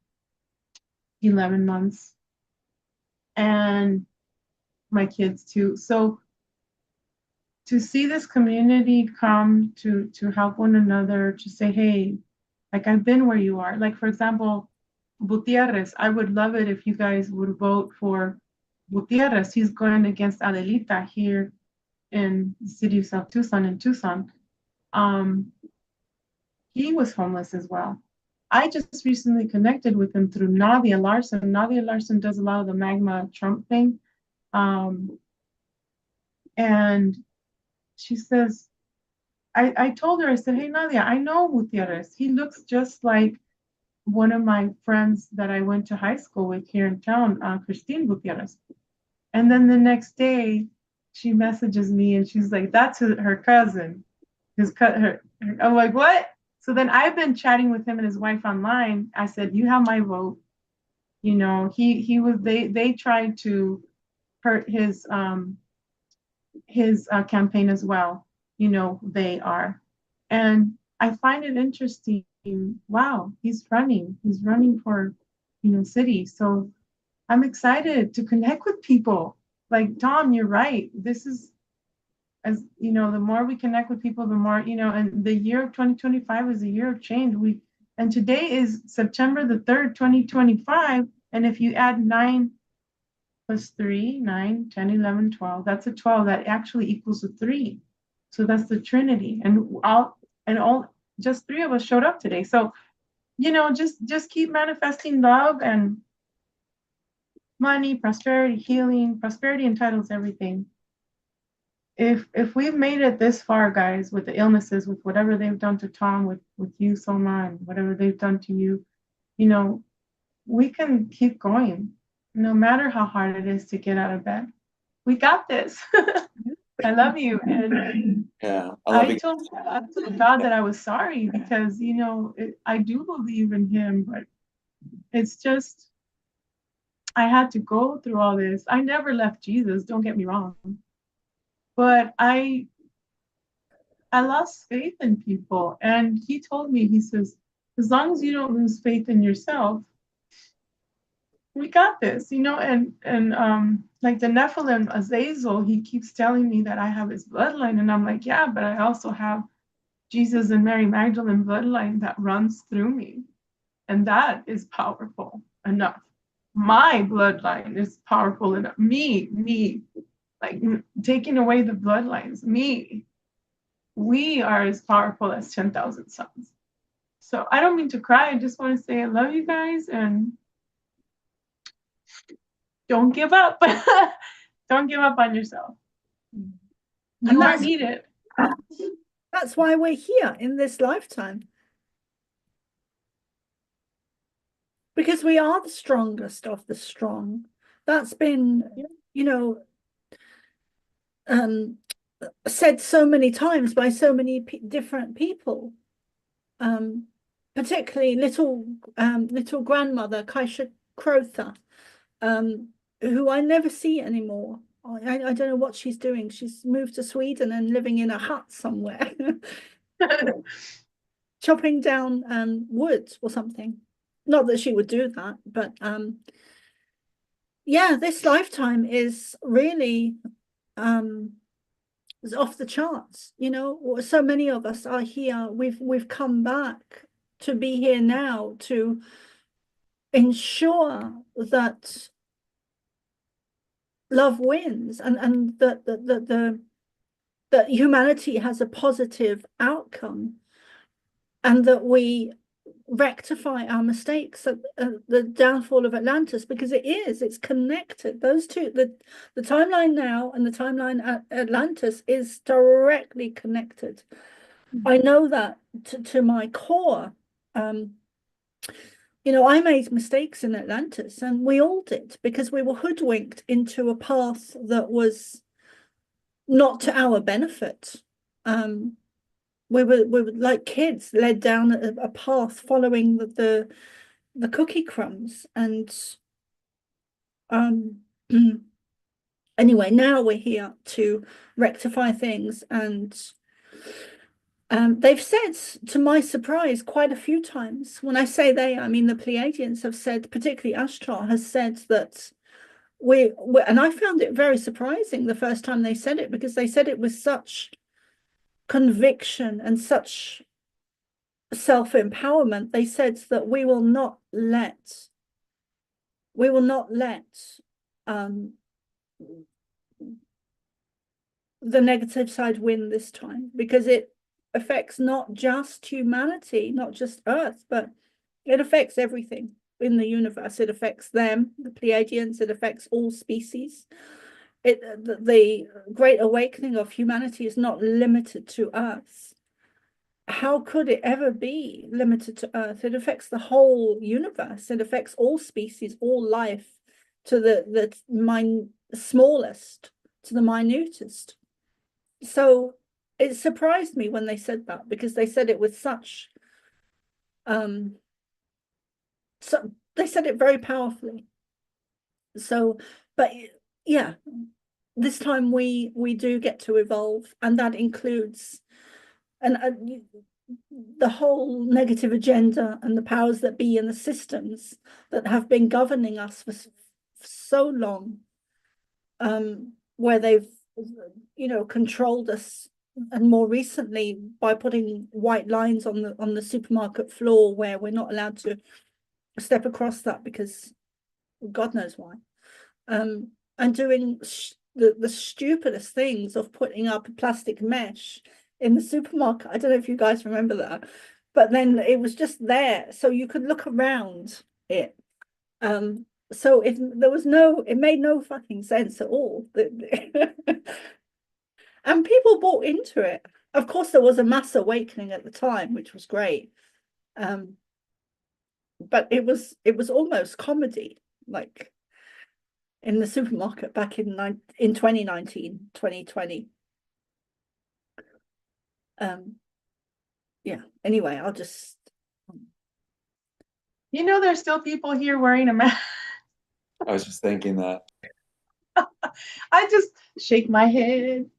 11 months. And my kids too. So to see this community come to help one another, to say, hey, like I've been where you are. Like for example, Gutierrez, I would love it if you guys would vote for Gutierrez. He's going against Adelita here in the city of South Tucson in Tucson. He was homeless as well. I just recently connected with him through Nadia Larson. Nadia Larson does a lot of the Magma Trump thing. And she says, I told her, I said, hey, Nadia, I know Gutierrez. He looks just like one of my friends that I went to high school with here in town, Christine Gutierrez. And then the next day, she messages me and she's like, that's her cousin. I'm like, what? So then I've been chatting with him and his wife online. I said, you have my vote. They tried to hurt his campaign as well. They are. And I find it interesting. Wow, he's running for, city. So I'm excited to connect with people. Like Tom, you're right. This is, as the more we connect with people, the more, and the year of 2025 is a year of change. And today is September the 3rd, 2025. And if you add 9 plus 3, 9, 10, 11, 12, that's a 12. That actually equals a 3. So that's the Trinity. And just 3 of us showed up today. So, just keep manifesting love and money, prosperity, healing. Prosperity entitles everything. If we've made it this far, guys, with the illnesses, with whatever they've done to Tom, with you, Soma, and whatever they've done to you, we can keep going, no matter how hard it is to get out of bed. We got this. I love you. And
yeah, I
told God that I was sorry because, I do believe in him, but it's just, I had to go through all this. I never left Jesus, don't get me wrong. But I lost faith in people. And he told me, he says, as long as you don't lose faith in yourself, we got this, and like the Nephilim, Azazel, he keeps telling me that I have his bloodline. And I'm like, yeah, but I also have Jesus and Mary Magdalene bloodline that runs through me. And that is powerful enough. My bloodline is powerful enough. Me, like taking away the bloodlines, we are as powerful as 10,000 suns. So I don't mean to cry. I just want to say I love you guys and don't give up. Don't give up on yourself. You are needed.
That's why we're here in this lifetime. Because we are the strongest of the strong. That's been, said so many times by so many different people. particularly little grandmother Kaisha Crowther, who I never see anymore. I don't know what she's doing. She's moved to Sweden and living in a hut somewhere, chopping down wood or something. Not that she would do that, but yeah, this lifetime is really is off the charts. You know, so many of us are here. We've come back to be here now to ensure that love wins and that humanity has a positive outcome, and that we rectify our mistakes at the downfall of Atlantis, because it's connected. Those two, the timeline now and the timeline at Atlantis is directly connected. I know that to my core. You know, I made mistakes in Atlantis, and we all did, because we were hoodwinked into a path that was not to our benefit. We were like kids led down a path following the cookie crumbs, and anyway, now we're here to rectify things. And they've said, to my surprise, quite a few times. When I say they, I mean the Pleiadians have said, particularly Ashtar has said that and I found it very surprising the first time they said it, because they said it with such conviction and such self-empowerment. They said that we will not let the negative side win this time, because it affects not just humanity, not just Earth, but it affects everything in the universe. It affects them, the Pleiadians. It affects all species. The great awakening of humanity is not limited to Earth. How could it ever be limited to Earth? It affects the whole universe. It affects all species, all life, to the smallest, to the minutest. So it surprised me when they said that, because they said it with such so they said it very powerfully. So, but yeah, this time we do get to evolve, and that includes the whole negative agenda and the powers that be and the systems that have been governing us for so long, where they've controlled us, and more recently by putting white lines on the supermarket floor, where we're not allowed to step across that, because God knows why, and doing the stupidest things of putting up a plastic mesh in the supermarket. I don't know if you guys remember that, but then it was just there so you could look around it. So it made no fucking sense at all. And people bought into it. Of course, there was a mass awakening at the time, which was great. But it was almost comedy, like in the supermarket back in 2019, 2020. Yeah, anyway, I'll just
there's still people here wearing a mask.
I was just thinking that.
I just shake my head,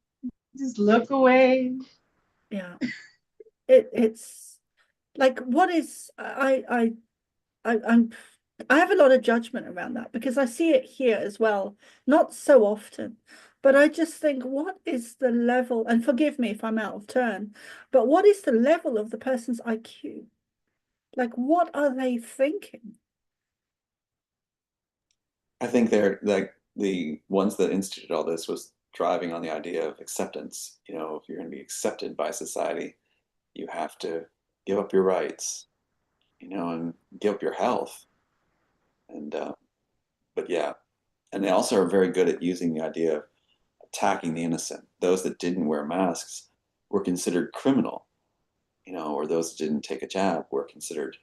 just look away.
Yeah. It's like, what is I have a lot of judgment around that, because I see it here as well, not so often, but I just think, what is the level, and forgive me if I'm out of turn, but what is the level of the person's IQ? Like, what are they thinking?
I think they're like the ones that instituted all this was driving on the idea of acceptance. You know, if you're going to be accepted by society, you have to give up your rights, and give up your health. And but yeah, and they also are very good at using the idea of attacking the innocent. Those that didn't wear masks were considered criminal, or those that didn't take a jab were considered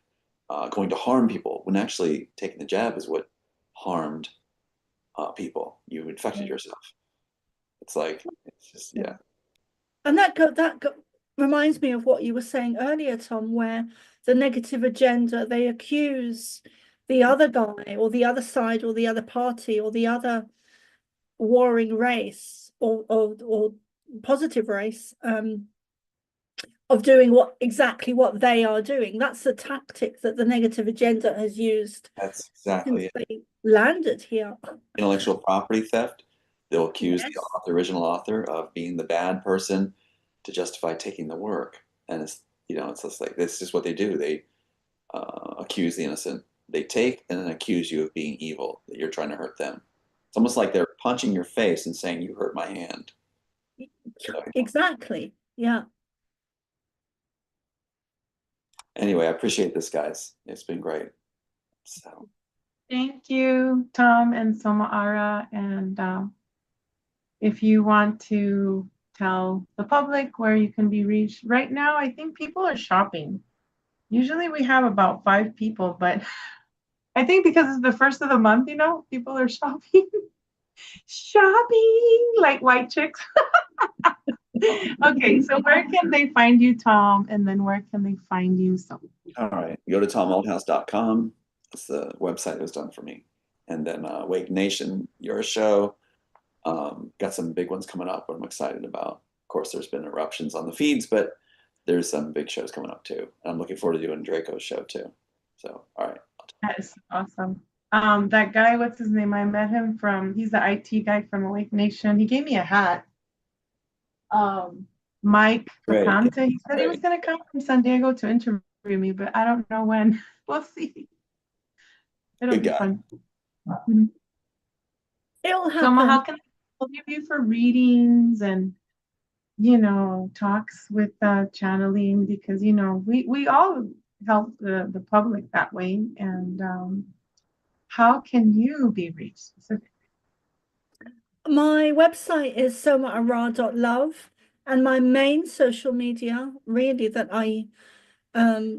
going to harm people, when actually taking the jab is what harmed people. You infected yourself. It's like, it's just, yeah.
And that reminds me of what you were saying earlier, Tom, where the negative agenda. They accuse the other guy or the other side or the other party or the other warring race or positive race of doing exactly what they are doing. That's the tactic that the negative agenda has used
That's exactly
since
it.
they landed here.
Intellectual property theft. They'll accuse
Yes.
the original author of being the bad person to justify taking the work. And it's, it's just like, this is what they do. They accuse the innocent. They take and then accuse you of being evil, that you're trying to hurt them. It's almost like they're punching your face and saying, you hurt my hand.
Exactly. Yeah.
Anyway, I appreciate this, guys. It's been great. So
Thank you, Tom and SomaARah. And if you want to tell the public where you can be reached, right now, I think people are shopping. Usually we have about 5 people, but I think because it's the first of the month, people are shopping. Shopping like white chicks. Okay, so where can they find you, Tom? And then where can they find you?
all right, go to tomalthouse.com. That's the website that was done for me. And then Wake Nation, your show. Got some big ones coming up, what I'm excited about. Of course, there's been eruptions on the feeds, but there's some big shows coming up too. And I'm looking forward to doing Draco's show too. So, all right.
That is awesome. That guy, what's his name? I met him he's the IT guy from Awake Nation. He gave me a hat. Mike
Great.
Capante, he said he was going to come from San Diego to interview me, but I don't know when. We'll see. It'll
Good
be
guy.
fun.
It'll happen.
Soma, how can I help you for readings and talks with channeling? Because we all help the public that way. And how can you be reached specifically?
My website is SomaARah.love, and my main social media, really, that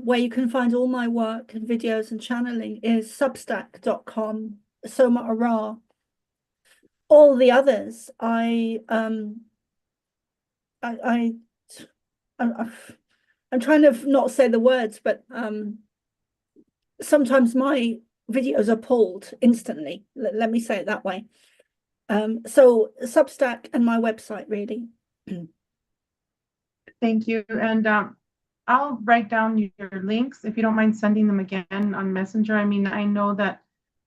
where you can find all my work and videos and channeling, is substack.com, SomaARah. All the others, I'm trying to not say the words, but sometimes my videos are pulled instantly. Let me say it that way. So Substack and my website, really.
Thank you. And I'll write down your links if you don't mind sending them again on Messenger. I mean, I know that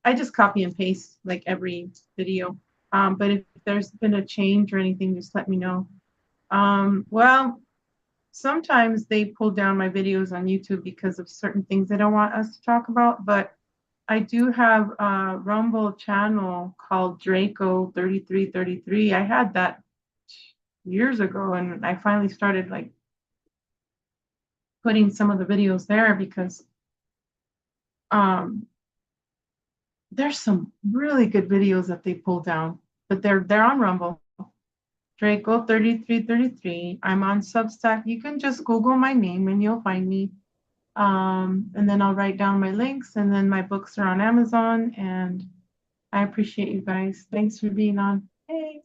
I just copy and paste like every video. But if there's been a change or anything, just let me know. Well, sometimes they pull down my videos on YouTube because of certain things they don't want us to talk about. But I do have a Rumble channel called Draco 3333. I had that years ago, and I finally started like putting some of the videos there because there's some really good videos that they pull down, but they're on Rumble. Draco 3333. I'm on Substack. You can just Google my name and you'll find me. And then I'll write down my links, and then my books are on Amazon. And I appreciate you guys. Thanks for being on. Hey,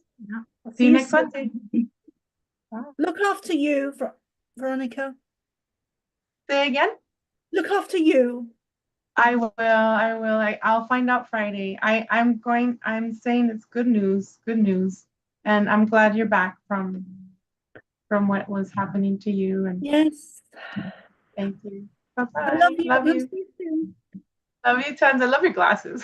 see you next Sunday.
Look after you, Veronica.
Say again?
Look after you.
I will. I'll find out Friday. I'm saying it's good news. Good news. And I'm glad you're back from what was happening to you. And
yes.
Thank you. Bye-bye.
I love you.
Love you. Love you tons. I love your glasses.